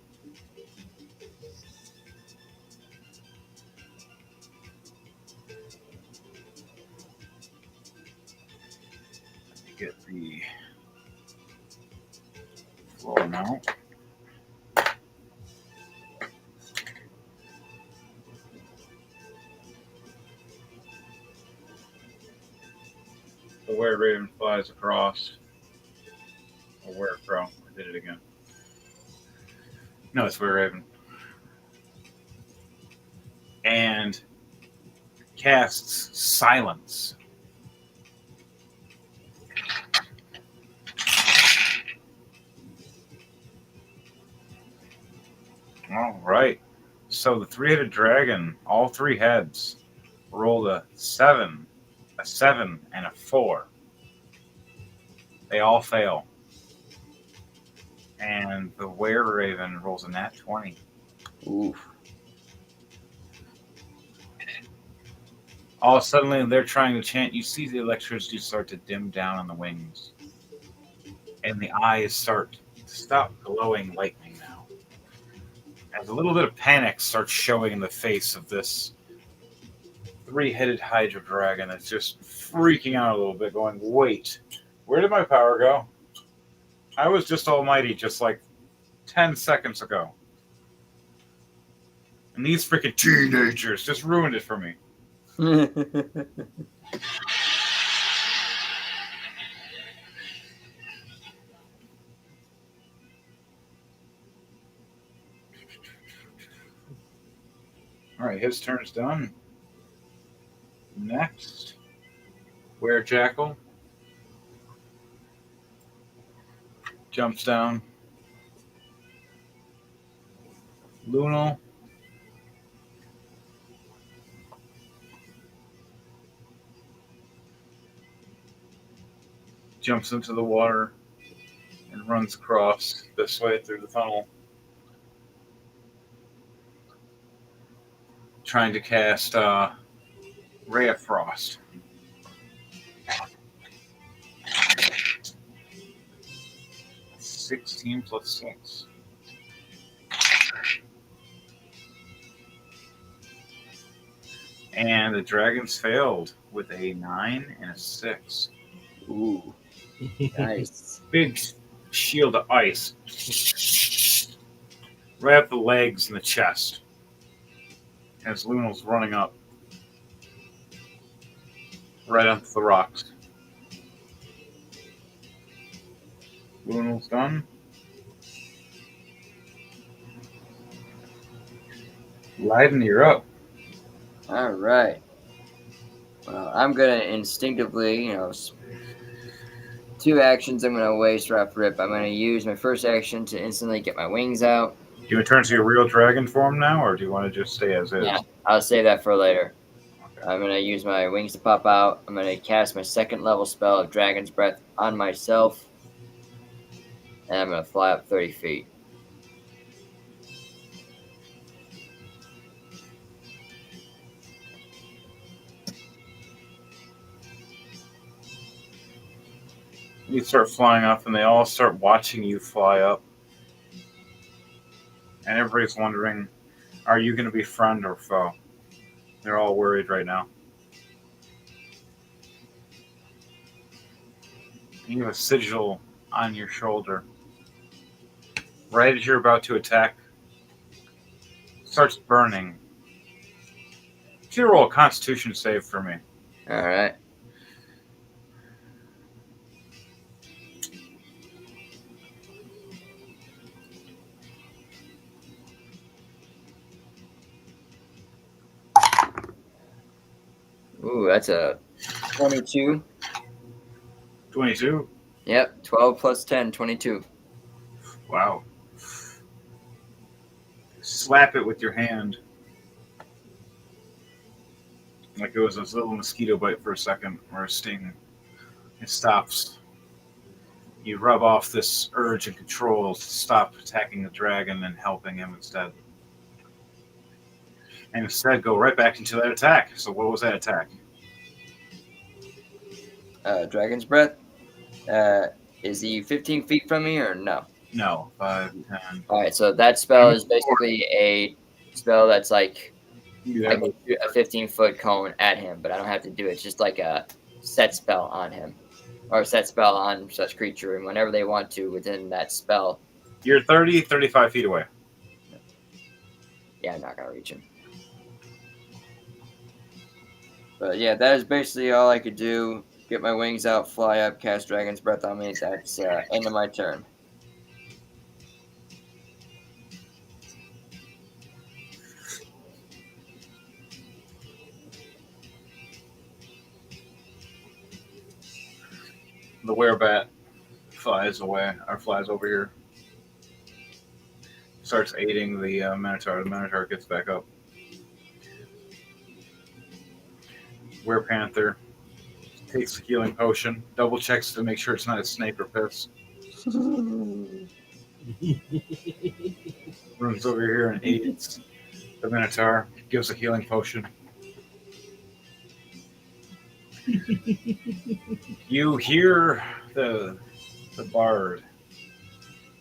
Get the floor mount. The were-raven flies across. Or were-crow. I did it again. No, it's were-raven. And casts silence. All right. So the three-headed dragon, all three heads, rolled a 7, and a 4. They all fail. And the were-raven rolls a nat 20. Oof. All of a sudden, they're trying to chant. You see the electricity start to dim down on the wings. And the eyes start to stop glowing lightning now. As a little bit of panic starts showing in the face of this three-headed Hydra dragon that's just freaking out a little bit, going, wait, where did my power go? I was just almighty just like 10 seconds ago. And these freaking teenagers just ruined it for me. All right, his turn's done. Next, Were-Jackal jumps down. Lunal jumps into the water and runs across this way through the tunnel, trying to cast Ray of Frost. +16 +6. And the dragons failed with a 9 and a 6. Ooh. Nice. Big shield of ice. Right up the legs and the chest. As Lunal's running up. Right onto the rocks. Lunal's done. Leiden, you're up. All right. Well, I'm gonna instinctively, 2 actions I'm gonna waste rough rip. I'm gonna use my first action to instantly get my wings out. Do you return to your real dragon form now, or do you want to just stay as is? Yeah, I'll save that for later. Okay. I'm gonna use my wings to pop out. I'm gonna cast my 2nd level spell of Dragon's Breath on myself, and I'm gonna fly up 30 feet. You start flying up, and they all start watching you fly up. And everybody's wondering, are you going to be friend or foe? They're all worried right now. You have a sigil on your shoulder. Right as you're about to attack, it starts burning. Could you roll a Constitution save for me? All right. Ooh, that's a 22. 22? Yep, 12 plus 10, 22. Wow. Slap it with your hand. Like it was a little mosquito bite for a second, or a sting. It stops. You rub off this urge and control to stop attacking the dragon and helping him instead. And instead go right back into that attack. So what was that attack? Dragon's Breath. Is he 15 feet from me or no? No, 5, 10. All right, so that spell is basically a spell that's like You I have can shoot a 15-foot cone at him, but I don't have to do it. It's just like a set spell on him, or a set spell on such creature, and whenever they want to within that spell. You're 30, 35 feet away. Yeah, I'm not gonna reach him. But yeah, that is basically all I could do. Get my wings out, fly up, cast Dragon's Breath on me. That's end of my turn. The werebat flies away, or flies over here. Starts aiding the Minotaur. The Minotaur gets back up. Werepanther takes the healing potion, double checks to make sure it's not a snake or piss. Runs over here and aids the Minotaur, gives a healing potion. You hear the bard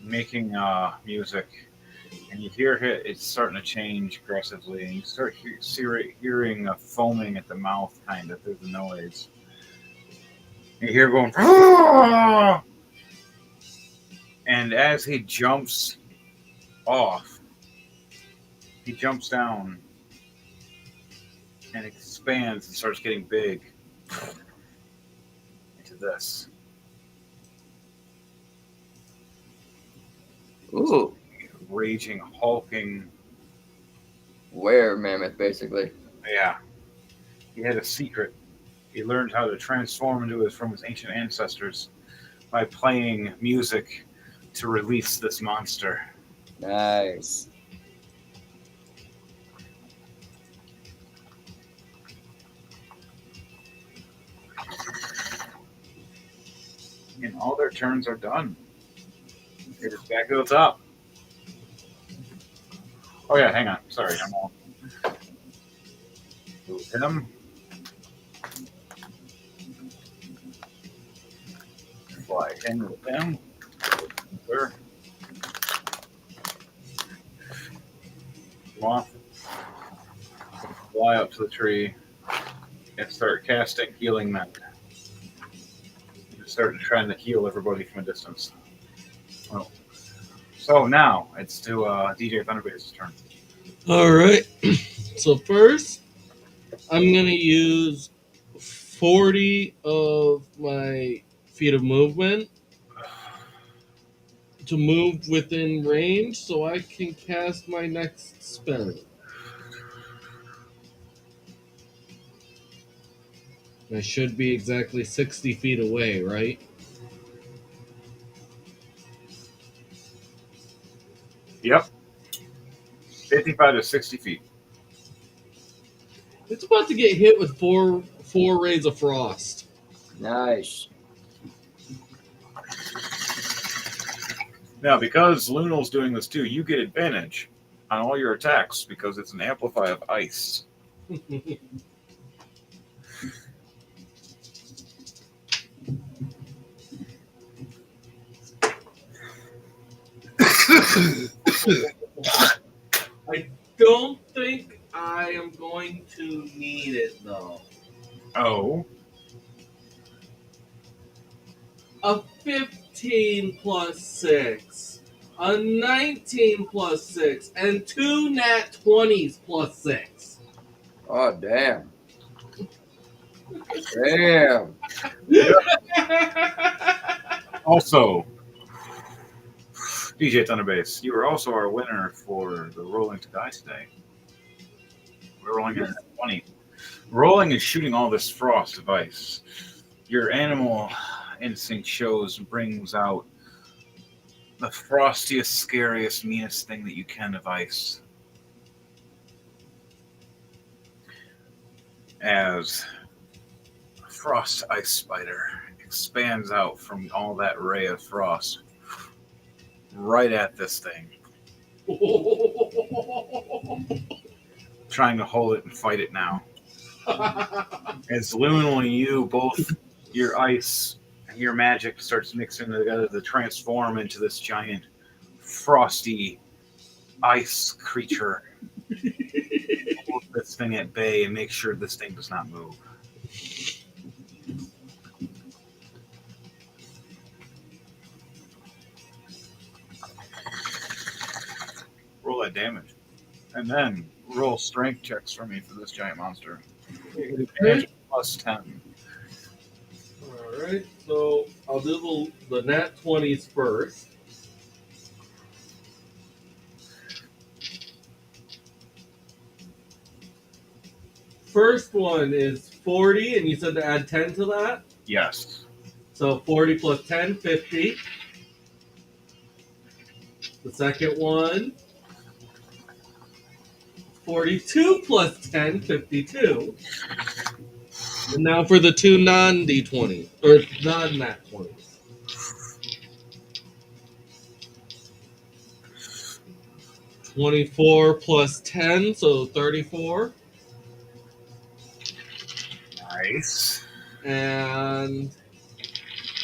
making music, and you hear it's starting to change aggressively, and you start hearing a foaming at the mouth kind of through the noise. You hear going, "Ah!" And as he jumps off, he jumps down and expands and starts getting big into this. Ooh, Raging, hulking. were mammoth, basically. Yeah. He had a secret. He learned how to transform from his ancient ancestors by playing music to release this monster. Nice. And all their turns are done. It is back to the top. Oh yeah, hang on. Sorry, I'm all. Move him. Fly in with him. Where? Moth. Fly up to the tree and start casting healing mend. Start trying to heal everybody from a distance. Oh. So now it's to DJ Thunderbase's turn. All right. So first, I'm gonna use 40 of my feet of movement to move within range, so I can cast my next spell. I should be exactly 60 feet away, right? Yep. 55 to 60 feet. It's about to get hit with four rays of frost. Nice. Now, because Lunal's doing this too, you get advantage on all your attacks because it's an amplify of ice. I don't think I am going to need it, though. Oh. A 15 plus 6, a 19 plus 6, and 2 nat 20s plus 6. Oh, damn. Damn. Also, DJ Thunderbase, you are also our winner for the Rolling to Die today. We're rolling at 20. Rolling is shooting all this frost of ice. Your animal instinct brings out the frostiest, scariest, meanest thing that you can of ice. As a frost ice spider expands out from all that ray of frost right at this thing, trying to hold it and fight it now. As Lunal and you both, your ice and your magic starts mixing together to transform into this giant frosty ice creature. Hold this thing at bay and make sure this thing does not move. Roll that damage. And then roll strength checks for me for this giant monster. Advantage plus 10. Alright, so I'll do the nat 20s first. First one is 40, and you said to add 10 to that? Yes. So 40 plus 10, 50. The second one, 42 plus 10, 52. And now for the two non-D20, or non-nat 20s. 24 plus 10, so 34. Nice. And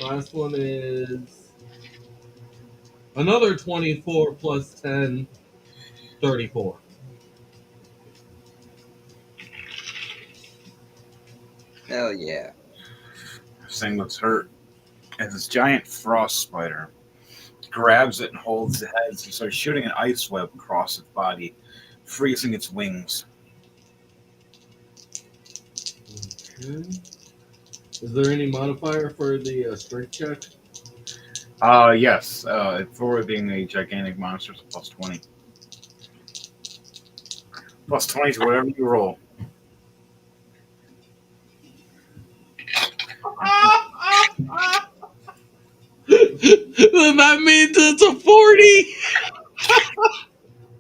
last one is another 24 plus 10, 34. Hell yeah. This thing looks hurt. As this giant frost spider grabs it and holds its head and starts shooting an ice web across its body, freezing its wings. Okay. Is there any modifier for the strength check? Yes. For it being a gigantic monster, it's a plus 20. Plus 20 to whatever you roll. That means it's a 40.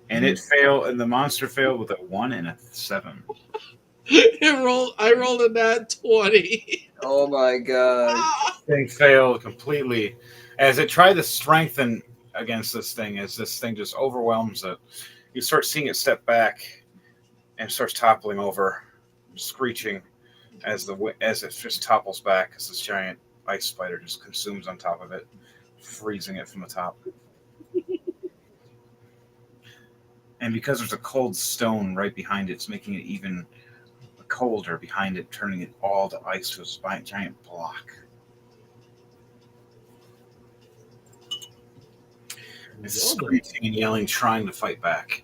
And it failed, and the monster failed with a 1 and a 7. I rolled a nat 20. Oh my god. Thing failed completely. As it tried to strengthen against this thing, as this thing just overwhelms it, you start seeing it step back and starts toppling over, screeching as it just topples back as this giant ice spider just consumes on top of it, freezing it from the top. And because there's a cold stone right behind it, it's making it even colder behind it, turning it all to ice to a giant block. It's screeching and yelling, trying to fight back.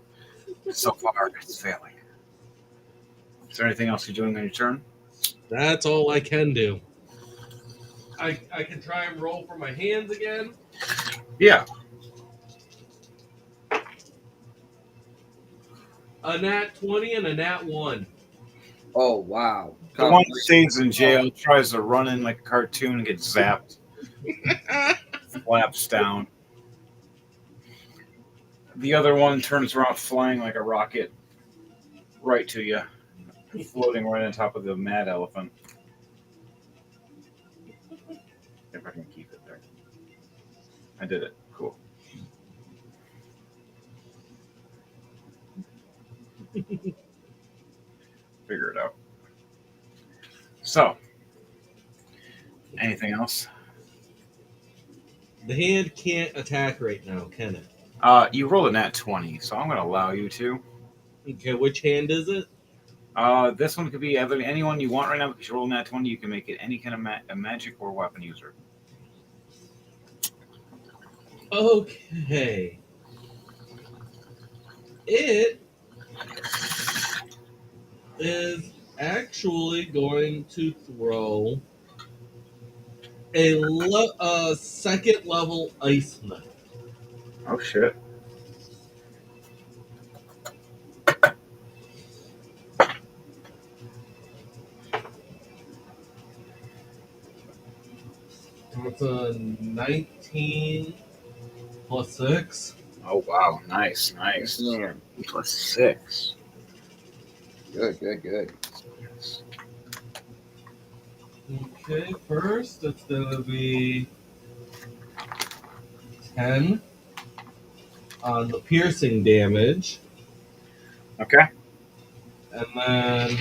So far, it's failing. Is there anything else you're doing on your turn? That's all I can do. I can try and roll for my hands again. Yeah. A nat 20 and a nat 1. Oh, wow. The one that stays in jail tries to run in like a cartoon and gets zapped. Flaps down. The other one turns around flying like a rocket right to you, floating right on top of the mad elephant. If I can keep it there. I did it. Cool. Figure it out. So, anything else? The hand can't attack right now, can it? You rolled a nat 20, so I'm going to allow you to. Okay, which hand is it? This one could be anyone you want right now because you rolled a nat 20. You can make it any kind of a magic or weapon user. Okay. It is actually going to throw a second level ice knife. Oh, shit. That's a 19 plus 6. Oh, wow. Nice. Yeah. Plus 6. Good. Okay, first it's going to be 10 on the piercing damage. Okay. And then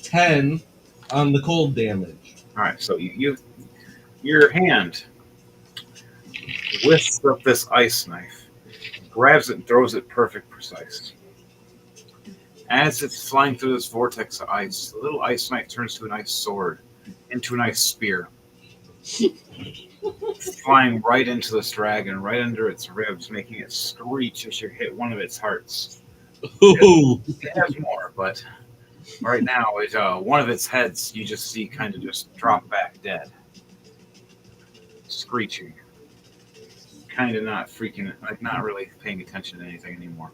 10 on the cold damage. All right. So your hand whisks up this ice knife, grabs it, and throws it perfect precise. As it's flying through this vortex of ice, the little ice knife turns to an ice sword, into an ice spear, flying right into this dragon, right under its ribs, making it screech as you hit one of its hearts. Ooh. It has more, but right now, one of its heads you just see kind of just drop back dead, screeching, kind of not freaking, like not really paying attention to anything anymore.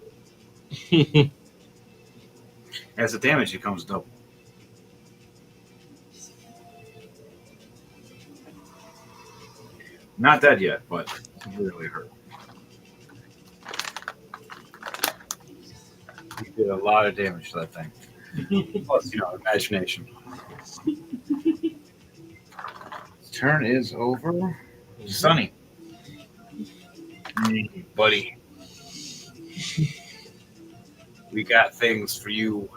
As the damage becomes double. Not dead yet, but really hurt. You did a lot of damage to that thing. Plus, imagination. Turn is over. Sunny. Buddy. We got things for you.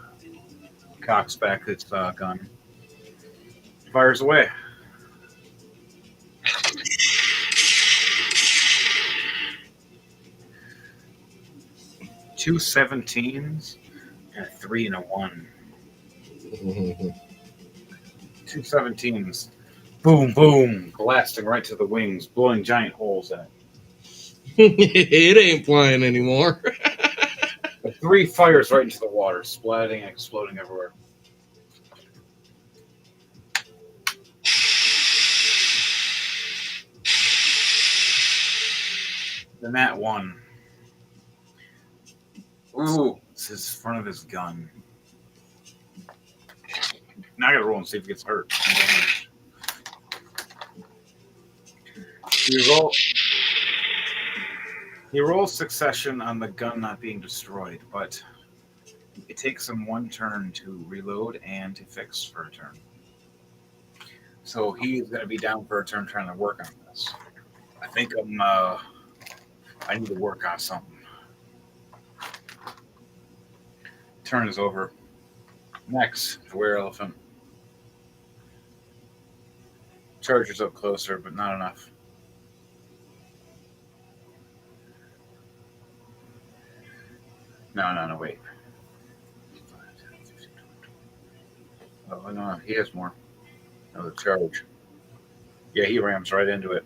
Cocks back its gun. Fires away. Two 17s and a 3 and a 1. Two 17s. Boom, boom. Blasting right to the wings, blowing giant holes in it. It ain't flying anymore. The 3 fires right into the water, splatting and exploding everywhere. Then that one. Ooh, it's his front of his gun. Now I gotta roll and see if he gets hurt. He rolls succession on the gun not being destroyed, but it takes him 1 turn to reload and to fix for a turn. So he's gonna be down for a turn trying to work on this. I think I need to work on something. Turn is over. Next, the were elephant. Charger's up closer, but not enough. No, wait. Oh, no, he has more. Another charge. Yeah, he rams right into it.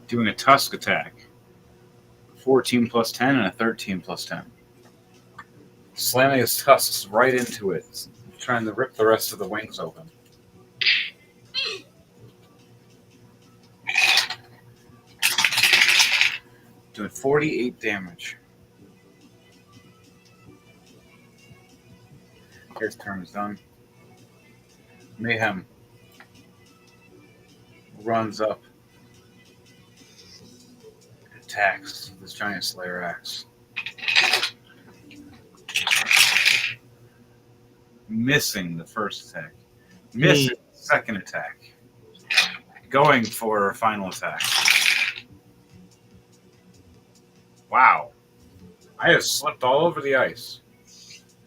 Doing a tusk attack. 14 plus 10 and a 13 plus 10. Slamming his tusks right into it, trying to rip the rest of the wings open. Doing 48 damage. His turn is done. Mayhem runs up, attacks with his giant slayer axe. Missing the first attack. Missing the second attack. Going for a final attack. Wow. I have slipped all over the ice.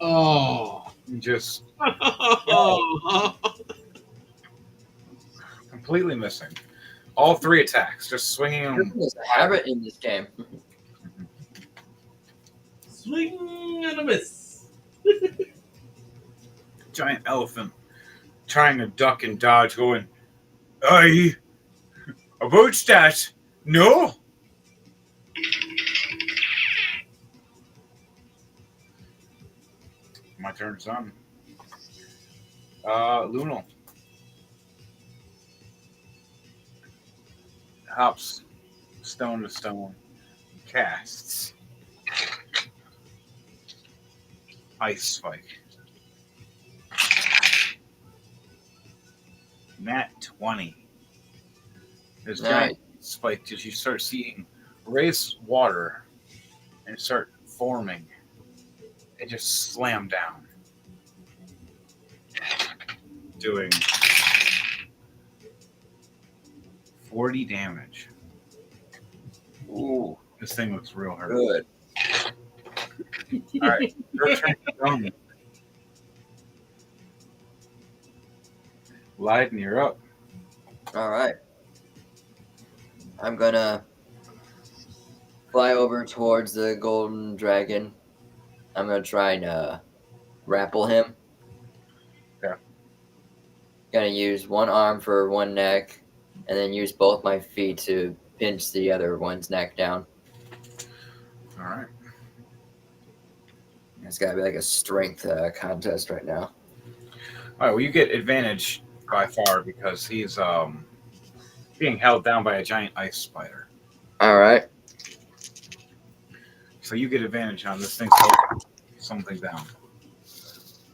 Oh. Just Oh. completely missing. All 3 attacks. Just swinging them. There's a habit in this game. Swing and a miss. Giant elephant trying to duck and dodge, going, "Aye, about that, no." My turn's on. Lunal hops stone to stone, casts ice spike. Nat 20. There's giant spike as you start seeing race water and start forming. It just slammed down. Doing 40 damage. Ooh, this thing looks real hurt. Good. All right, your turn is done. Leiden, you're up. All right. I'm gonna fly over towards the golden dragon. I'm gonna try and grapple him. Yeah. Gonna use one arm for one neck, and then use both my feet to pinch the other one's neck down. All right. It's gotta be like a strength contest right now. All right. Well, you get advantage by far because he's being held down by a giant ice spider. All right. So you get advantage on this thing holding something down,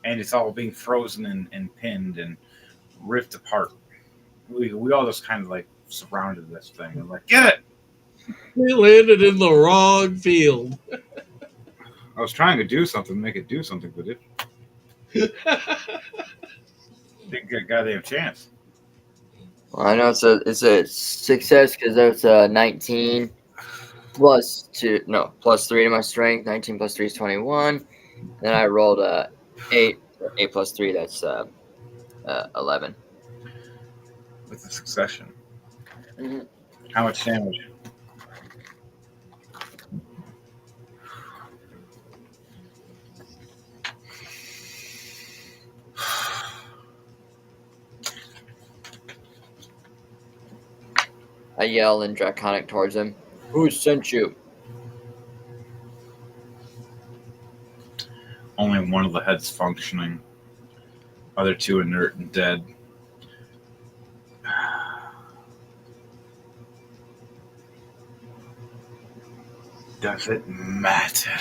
and it's all being frozen and pinned and ripped apart. We all just kind of like surrounded this thing and like, get it. We landed in the wrong field. I was trying to do something, make it do something, but it didn't get a goddamn chance. Well, I know it's a success because that's 19 plus 3 to my strength. 19 plus 3 is 21. Then I rolled 8 plus 3. That's 11. With the succession. Mm-hmm. How much damage? I yell in Draconic towards him. Who sent you? Only one of the heads functioning. Other 2 inert and dead. Does it matter?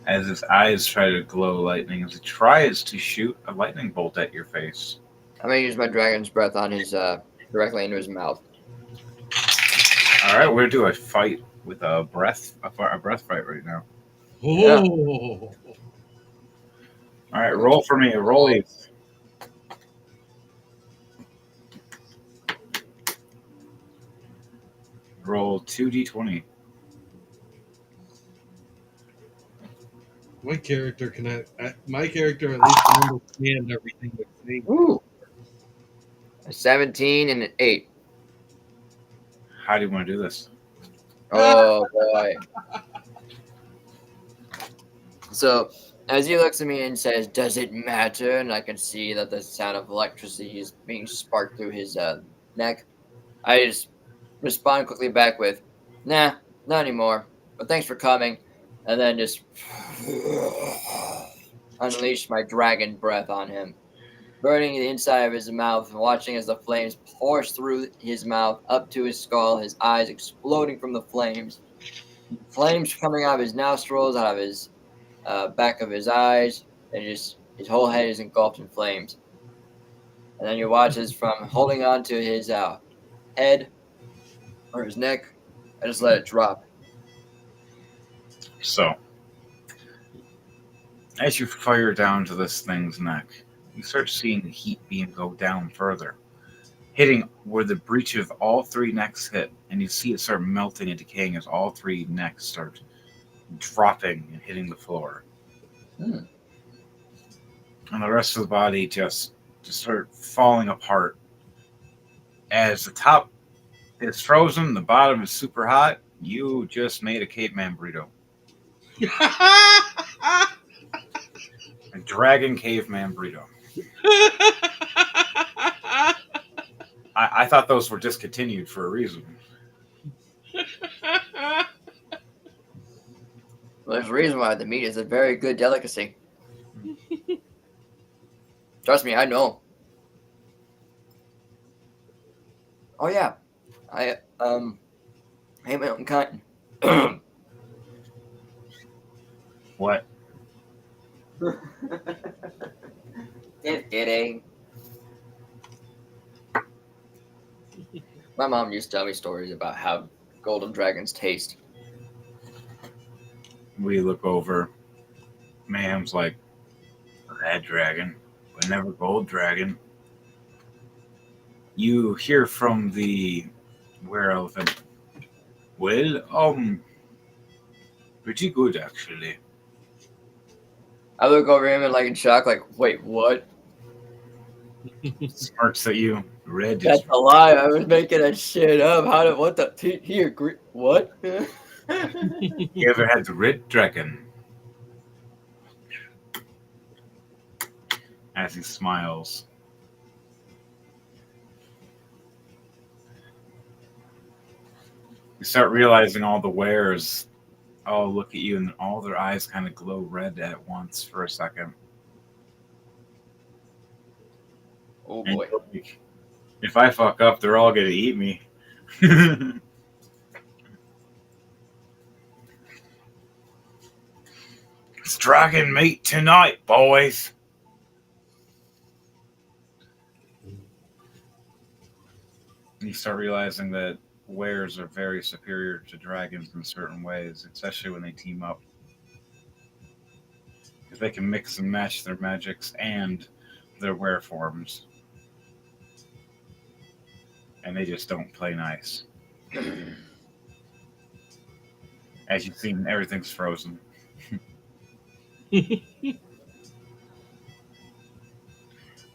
As his eyes try to glow lightning, as he tries to shoot a lightning bolt at your face. I'm gonna use my dragon's breath on his directly into his mouth. All right, we're gonna do a fight with a breath fight right now. Oh. All right, roll for me. Roll these. Roll 2d20. My character my character at least can understand everything that's saying. Ooh. A 17 and an 8. How do you want to do this? Oh boy. So as he looks at me and says, "Does it matter?" and I can see that the sound of electricity is being sparked through his neck, I just respond quickly back with, "Nah, not anymore. But thanks for coming," and then just unleash my dragon breath on him. burning the inside of his mouth, and watching as the flames force through his mouth up to his skull, his eyes exploding from the flames. Flames coming out of his nostrils, out of his back of his eyes, and just his whole head is engulfed in flames. And then you watch as from holding on to his head or his neck, I just let it drop. So, as you fire down to this thing's neck, you start seeing the heat beam go down further, hitting where the breach of all three necks hit, and you see it start melting and decaying as all three necks start dropping and hitting the floor. Hmm. And the rest of the body just start falling apart. As the top is frozen, the bottom is super hot, you just made a caveman burrito. A dragon caveman burrito. I thought those were discontinued for a reason. Well, there's a reason why the meat is a very good delicacy. Trust me, I know. Oh yeah, I hate my own kind. What? Just kidding. My mom used to tell me stories about how golden dragons taste. We look over. Mayhem's like, red dragon, but never gold dragon. You hear from the were elephant. Well, pretty good actually. I look over him and like in shock, like, wait, what? Smirks at you. Red That's is. a lie. I was making that shit up. How did what the he agree? What? You ever had the red dragon? As he smiles. You start realizing all the wares all look at you and all their eyes kind of glow red at once for a second. Oh And boy. you're like, if I fuck up, they're all gonna eat me. It's dragon meat tonight, boys. You start realizing that wares are very superior to dragons in certain ways, especially when they team up. Because they can mix and match their magics and their were forms. And they just don't play nice. As you've seen, everything's frozen.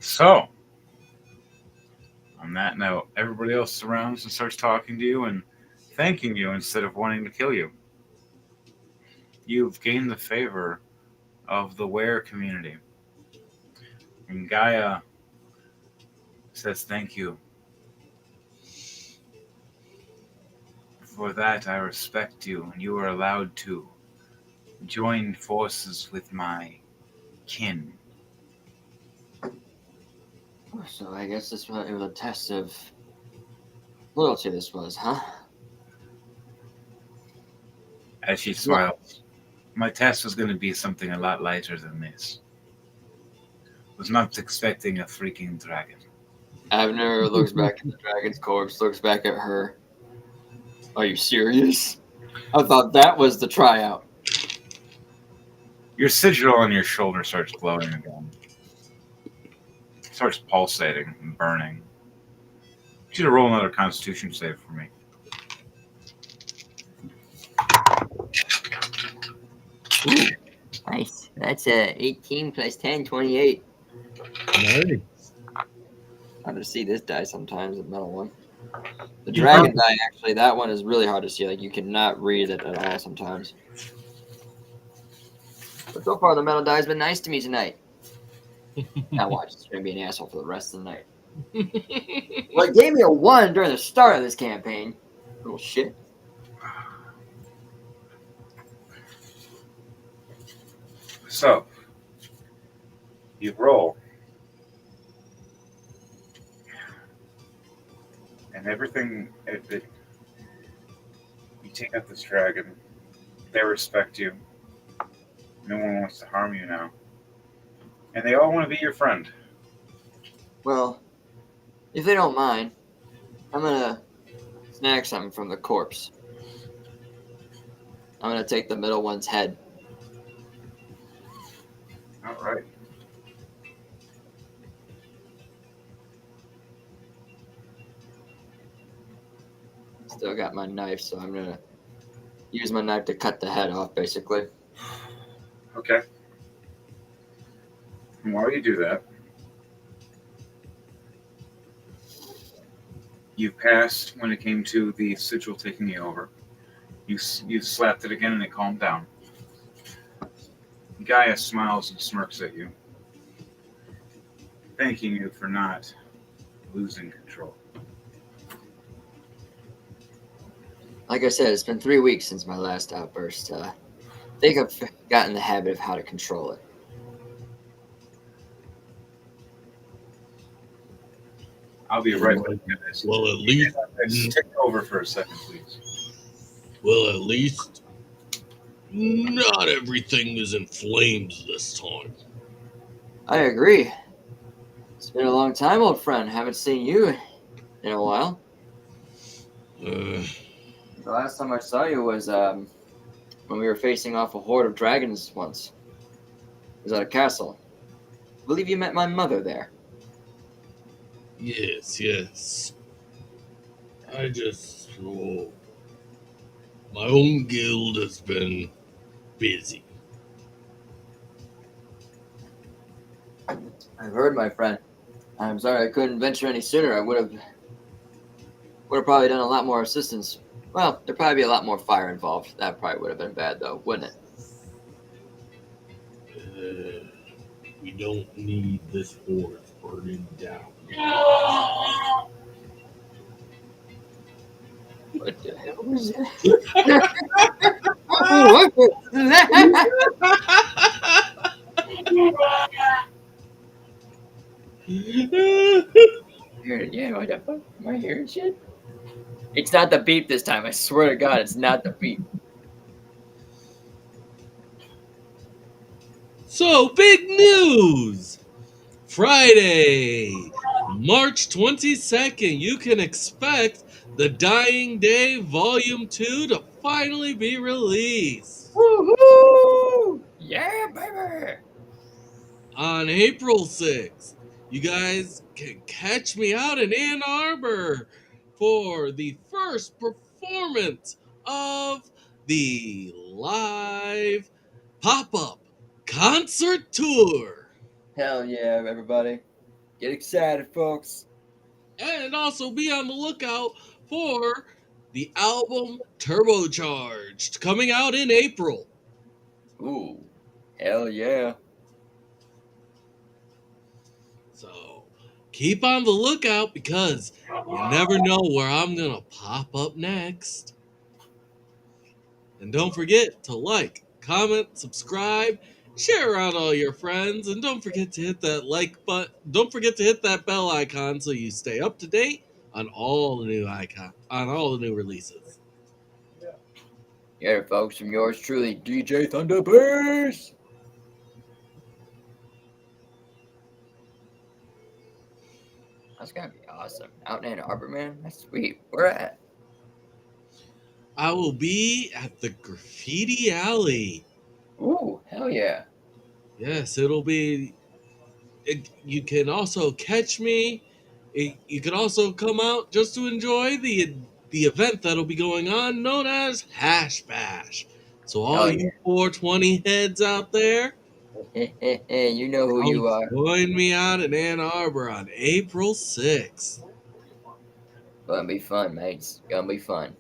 So, on that note, everybody else surrounds and starts talking to you and thanking you instead of wanting to kill you. You've gained the favor of the were community. And Gaia says thank you. For that, I respect you, and you are allowed to join forces with my kin. So I guess this was, it was a test of loyalty. This was, huh? As she smiles, my test was going to be something a lot lighter than this. Was not expecting a freaking dragon. Abner looks back at the dragon's corpse. Looks back at her. Are you serious? I thought that was the tryout. Your sigil on your shoulder starts glowing again. It starts pulsating and burning. You should roll another Constitution save for me. Ooh, nice. That's 18 plus 10, 28. Nice. Hard to see this die sometimes, the metal one. The dragon die, actually, that one is really hard to see. Like, you cannot read it at all sometimes. But so far, the metal die has been nice to me tonight. Now watch, it's going to be an asshole for the rest of the night. Well, it gave me a 1 during the start of this campaign. Little shit. So, you roll And everything that you take out this dragon, they respect you. No one wants to harm you now. And they all want to be your friend. Well, if they don't mind, I'm gonna snag something from the corpse. I'm gonna take the middle one's head. All right. Still got my knife, so I'm gonna use my knife to cut the head off, basically. Okay. And while you do that, you passed when it came to the sigil taking you over. You slapped it again and it calmed down. Gaia smiles and smirks at you, thanking you for not losing control. Like I said, it's been 3 weeks since my last outburst. I think I've gotten the habit of how to control it. I'll be right with you. Well, at least, Take over for a second, please. not everything is in flames this time. I agree. It's been a long time, old friend. Haven't seen you in a while. Uh, The last time I saw you was when we were facing off a horde of dragons once. It was at a castle. I believe you met my mother there. yes. My own guild has been busy. I've heard, my friend. I'm sorry I couldn't venture any sooner. I would have probably done a lot more assistance. Well, there'd probably be a lot more fire involved. That probably would have been bad, though, wouldn't it? We don't need this forest burning down. What the hell was that? What was that? Yeah, what the fuck? Am I hearing shit? It's not the beep this time. I swear to God, it's not the beep. So, big news! Friday, March 22nd, you can expect The Dying Day Volume 2 to finally be released. Woohoo! Yeah, baby! On April 6th, you guys can catch me out in Ann Arbor for the first performance of the live pop-up concert tour. Hell yeah, everybody. Get excited, folks. And also be on the lookout for the album Turbocharged coming out in April. Ooh, hell yeah. So keep on the lookout because you never know where I'm going to pop up next. And don't forget to like, comment, subscribe, share around all your friends, and don't forget to hit that like button. Don't forget to hit that bell icon so you stay up to date on all the new releases. Yeah, folks, from yours truly, DJ Thunderbass. That's gonna be awesome. Out in Ann Arbor, man. That's sweet. Where at? I will be at the Graffiti Alley. Ooh, hell yeah. Yes, it'll be. You can also catch me. You can also come out just to enjoy the event that'll be going on, known as Hash Bash. So all Hell you 420 heads out there, yeah. You know who come you are. join me out in Ann Arbor on April 6th. Gonna be fun, mates. Gonna be fun.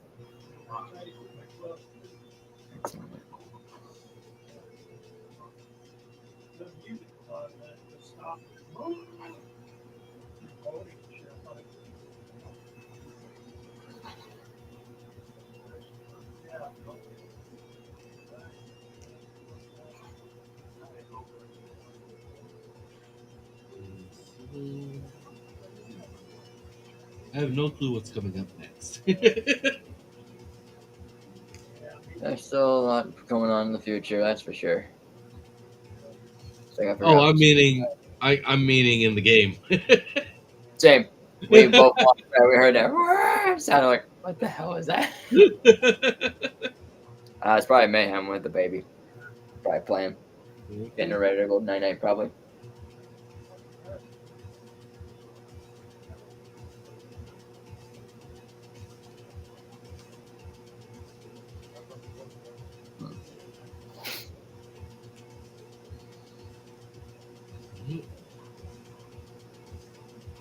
I have no clue what's coming up next. There's still a lot going on in the future, that's for sure. So I Oh, forgot. I'm meaning in the game. Same. We both watched that. We heard that. Roar! Sounded like, what the hell is that? It's probably Mayhem with the baby. Probably playing. Getting her ready to go night night, probably.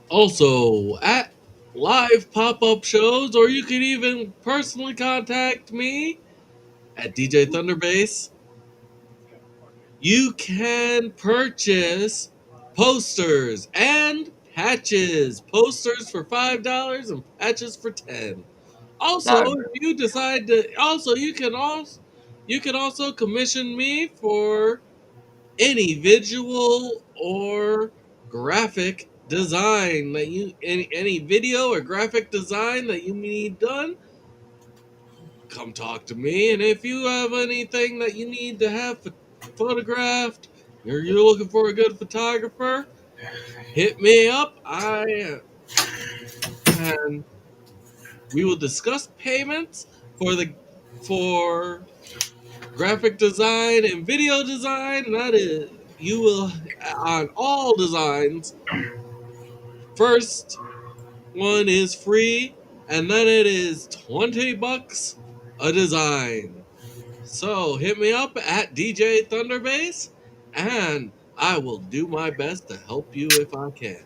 Also, at live pop-up shows, or you can even personally contact me at DJ Thunderbase. You can purchase posters and patches. Posters for $5 and patches for 10. Also, Not if you decide to, you can also commission me for any visual or graphic design that any video or graphic design that you need done. Come talk to me, and if you have anything that you need to have photographed, or you're looking for a good photographer, hit me up. And we will discuss payments for graphic design and video design. And that is, you will, on all designs. First one is free, and then it is $20 a design. So hit me up at DJ Thunderbase, and I will do my best to help you if I can.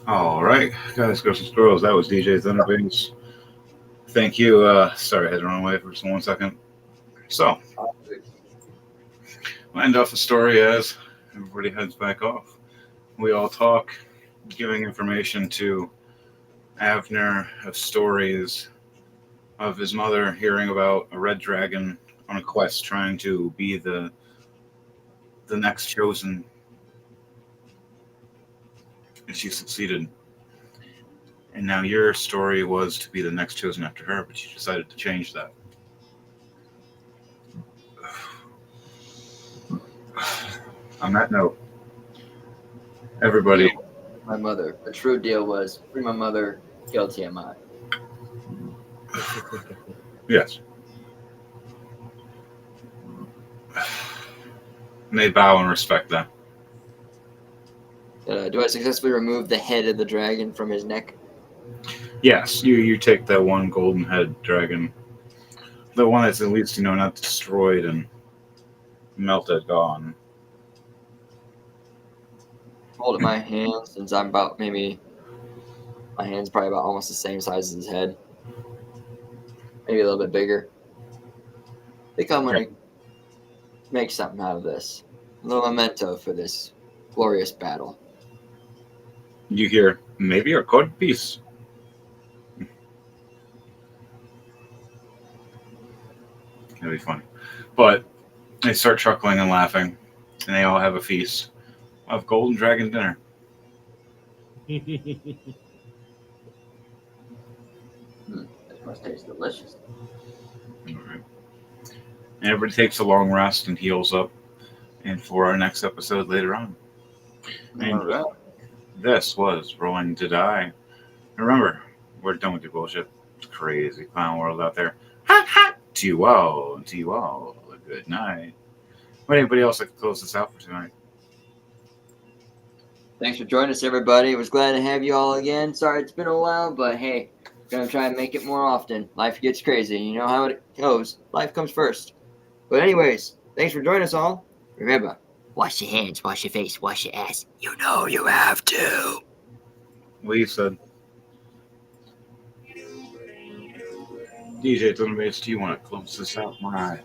All right, guys, girls and squirrels. That was DJ Thunderbase. Thank you. Sorry, I had to run away for just 1 second. So, we'll end off the story as everybody heads back off. We all talk, giving information to Avner of stories of his mother hearing about a red dragon on a quest trying to be the next chosen, and she succeeded. And now your story was to be the next chosen after her, but you decided to change that. On that note, everybody, my mother. The true deal was free my mother, guilty am I. yes. And they bow and respect that. Do I successfully remove the head of the dragon from his neck? Yes, you take that one golden head dragon, the one that's at least not destroyed and melted, gone. Hold it in my hand since I'm about maybe my hand's probably about almost the same size as his head, maybe a little bit bigger. I think I'm gonna make something out of this, a little memento for this glorious battle. You hear maybe a code piece. It'll be funny, but they start chuckling and laughing, and they all have a feast of golden dragon dinner. This must taste delicious. All right. And everybody takes a long rest and heals up, and for our next episode later on. And All right. this was Rolling to Die. And remember, we're done with your bullshit. It's crazy clown world out there. Ha ha! To you all, a good night. Would anybody else like to close this out for tonight? Thanks for joining us, everybody. I was glad to have you all again. Sorry it's been a while, but hey, gonna try and make it more often. Life gets crazy. You know how it goes. Life comes first. But anyways, thanks for joining us all. Remember, wash your hands, wash your face, wash your ass. You know you have to. Lee said. DJ Thunderbase, do you want to close this out, my brother?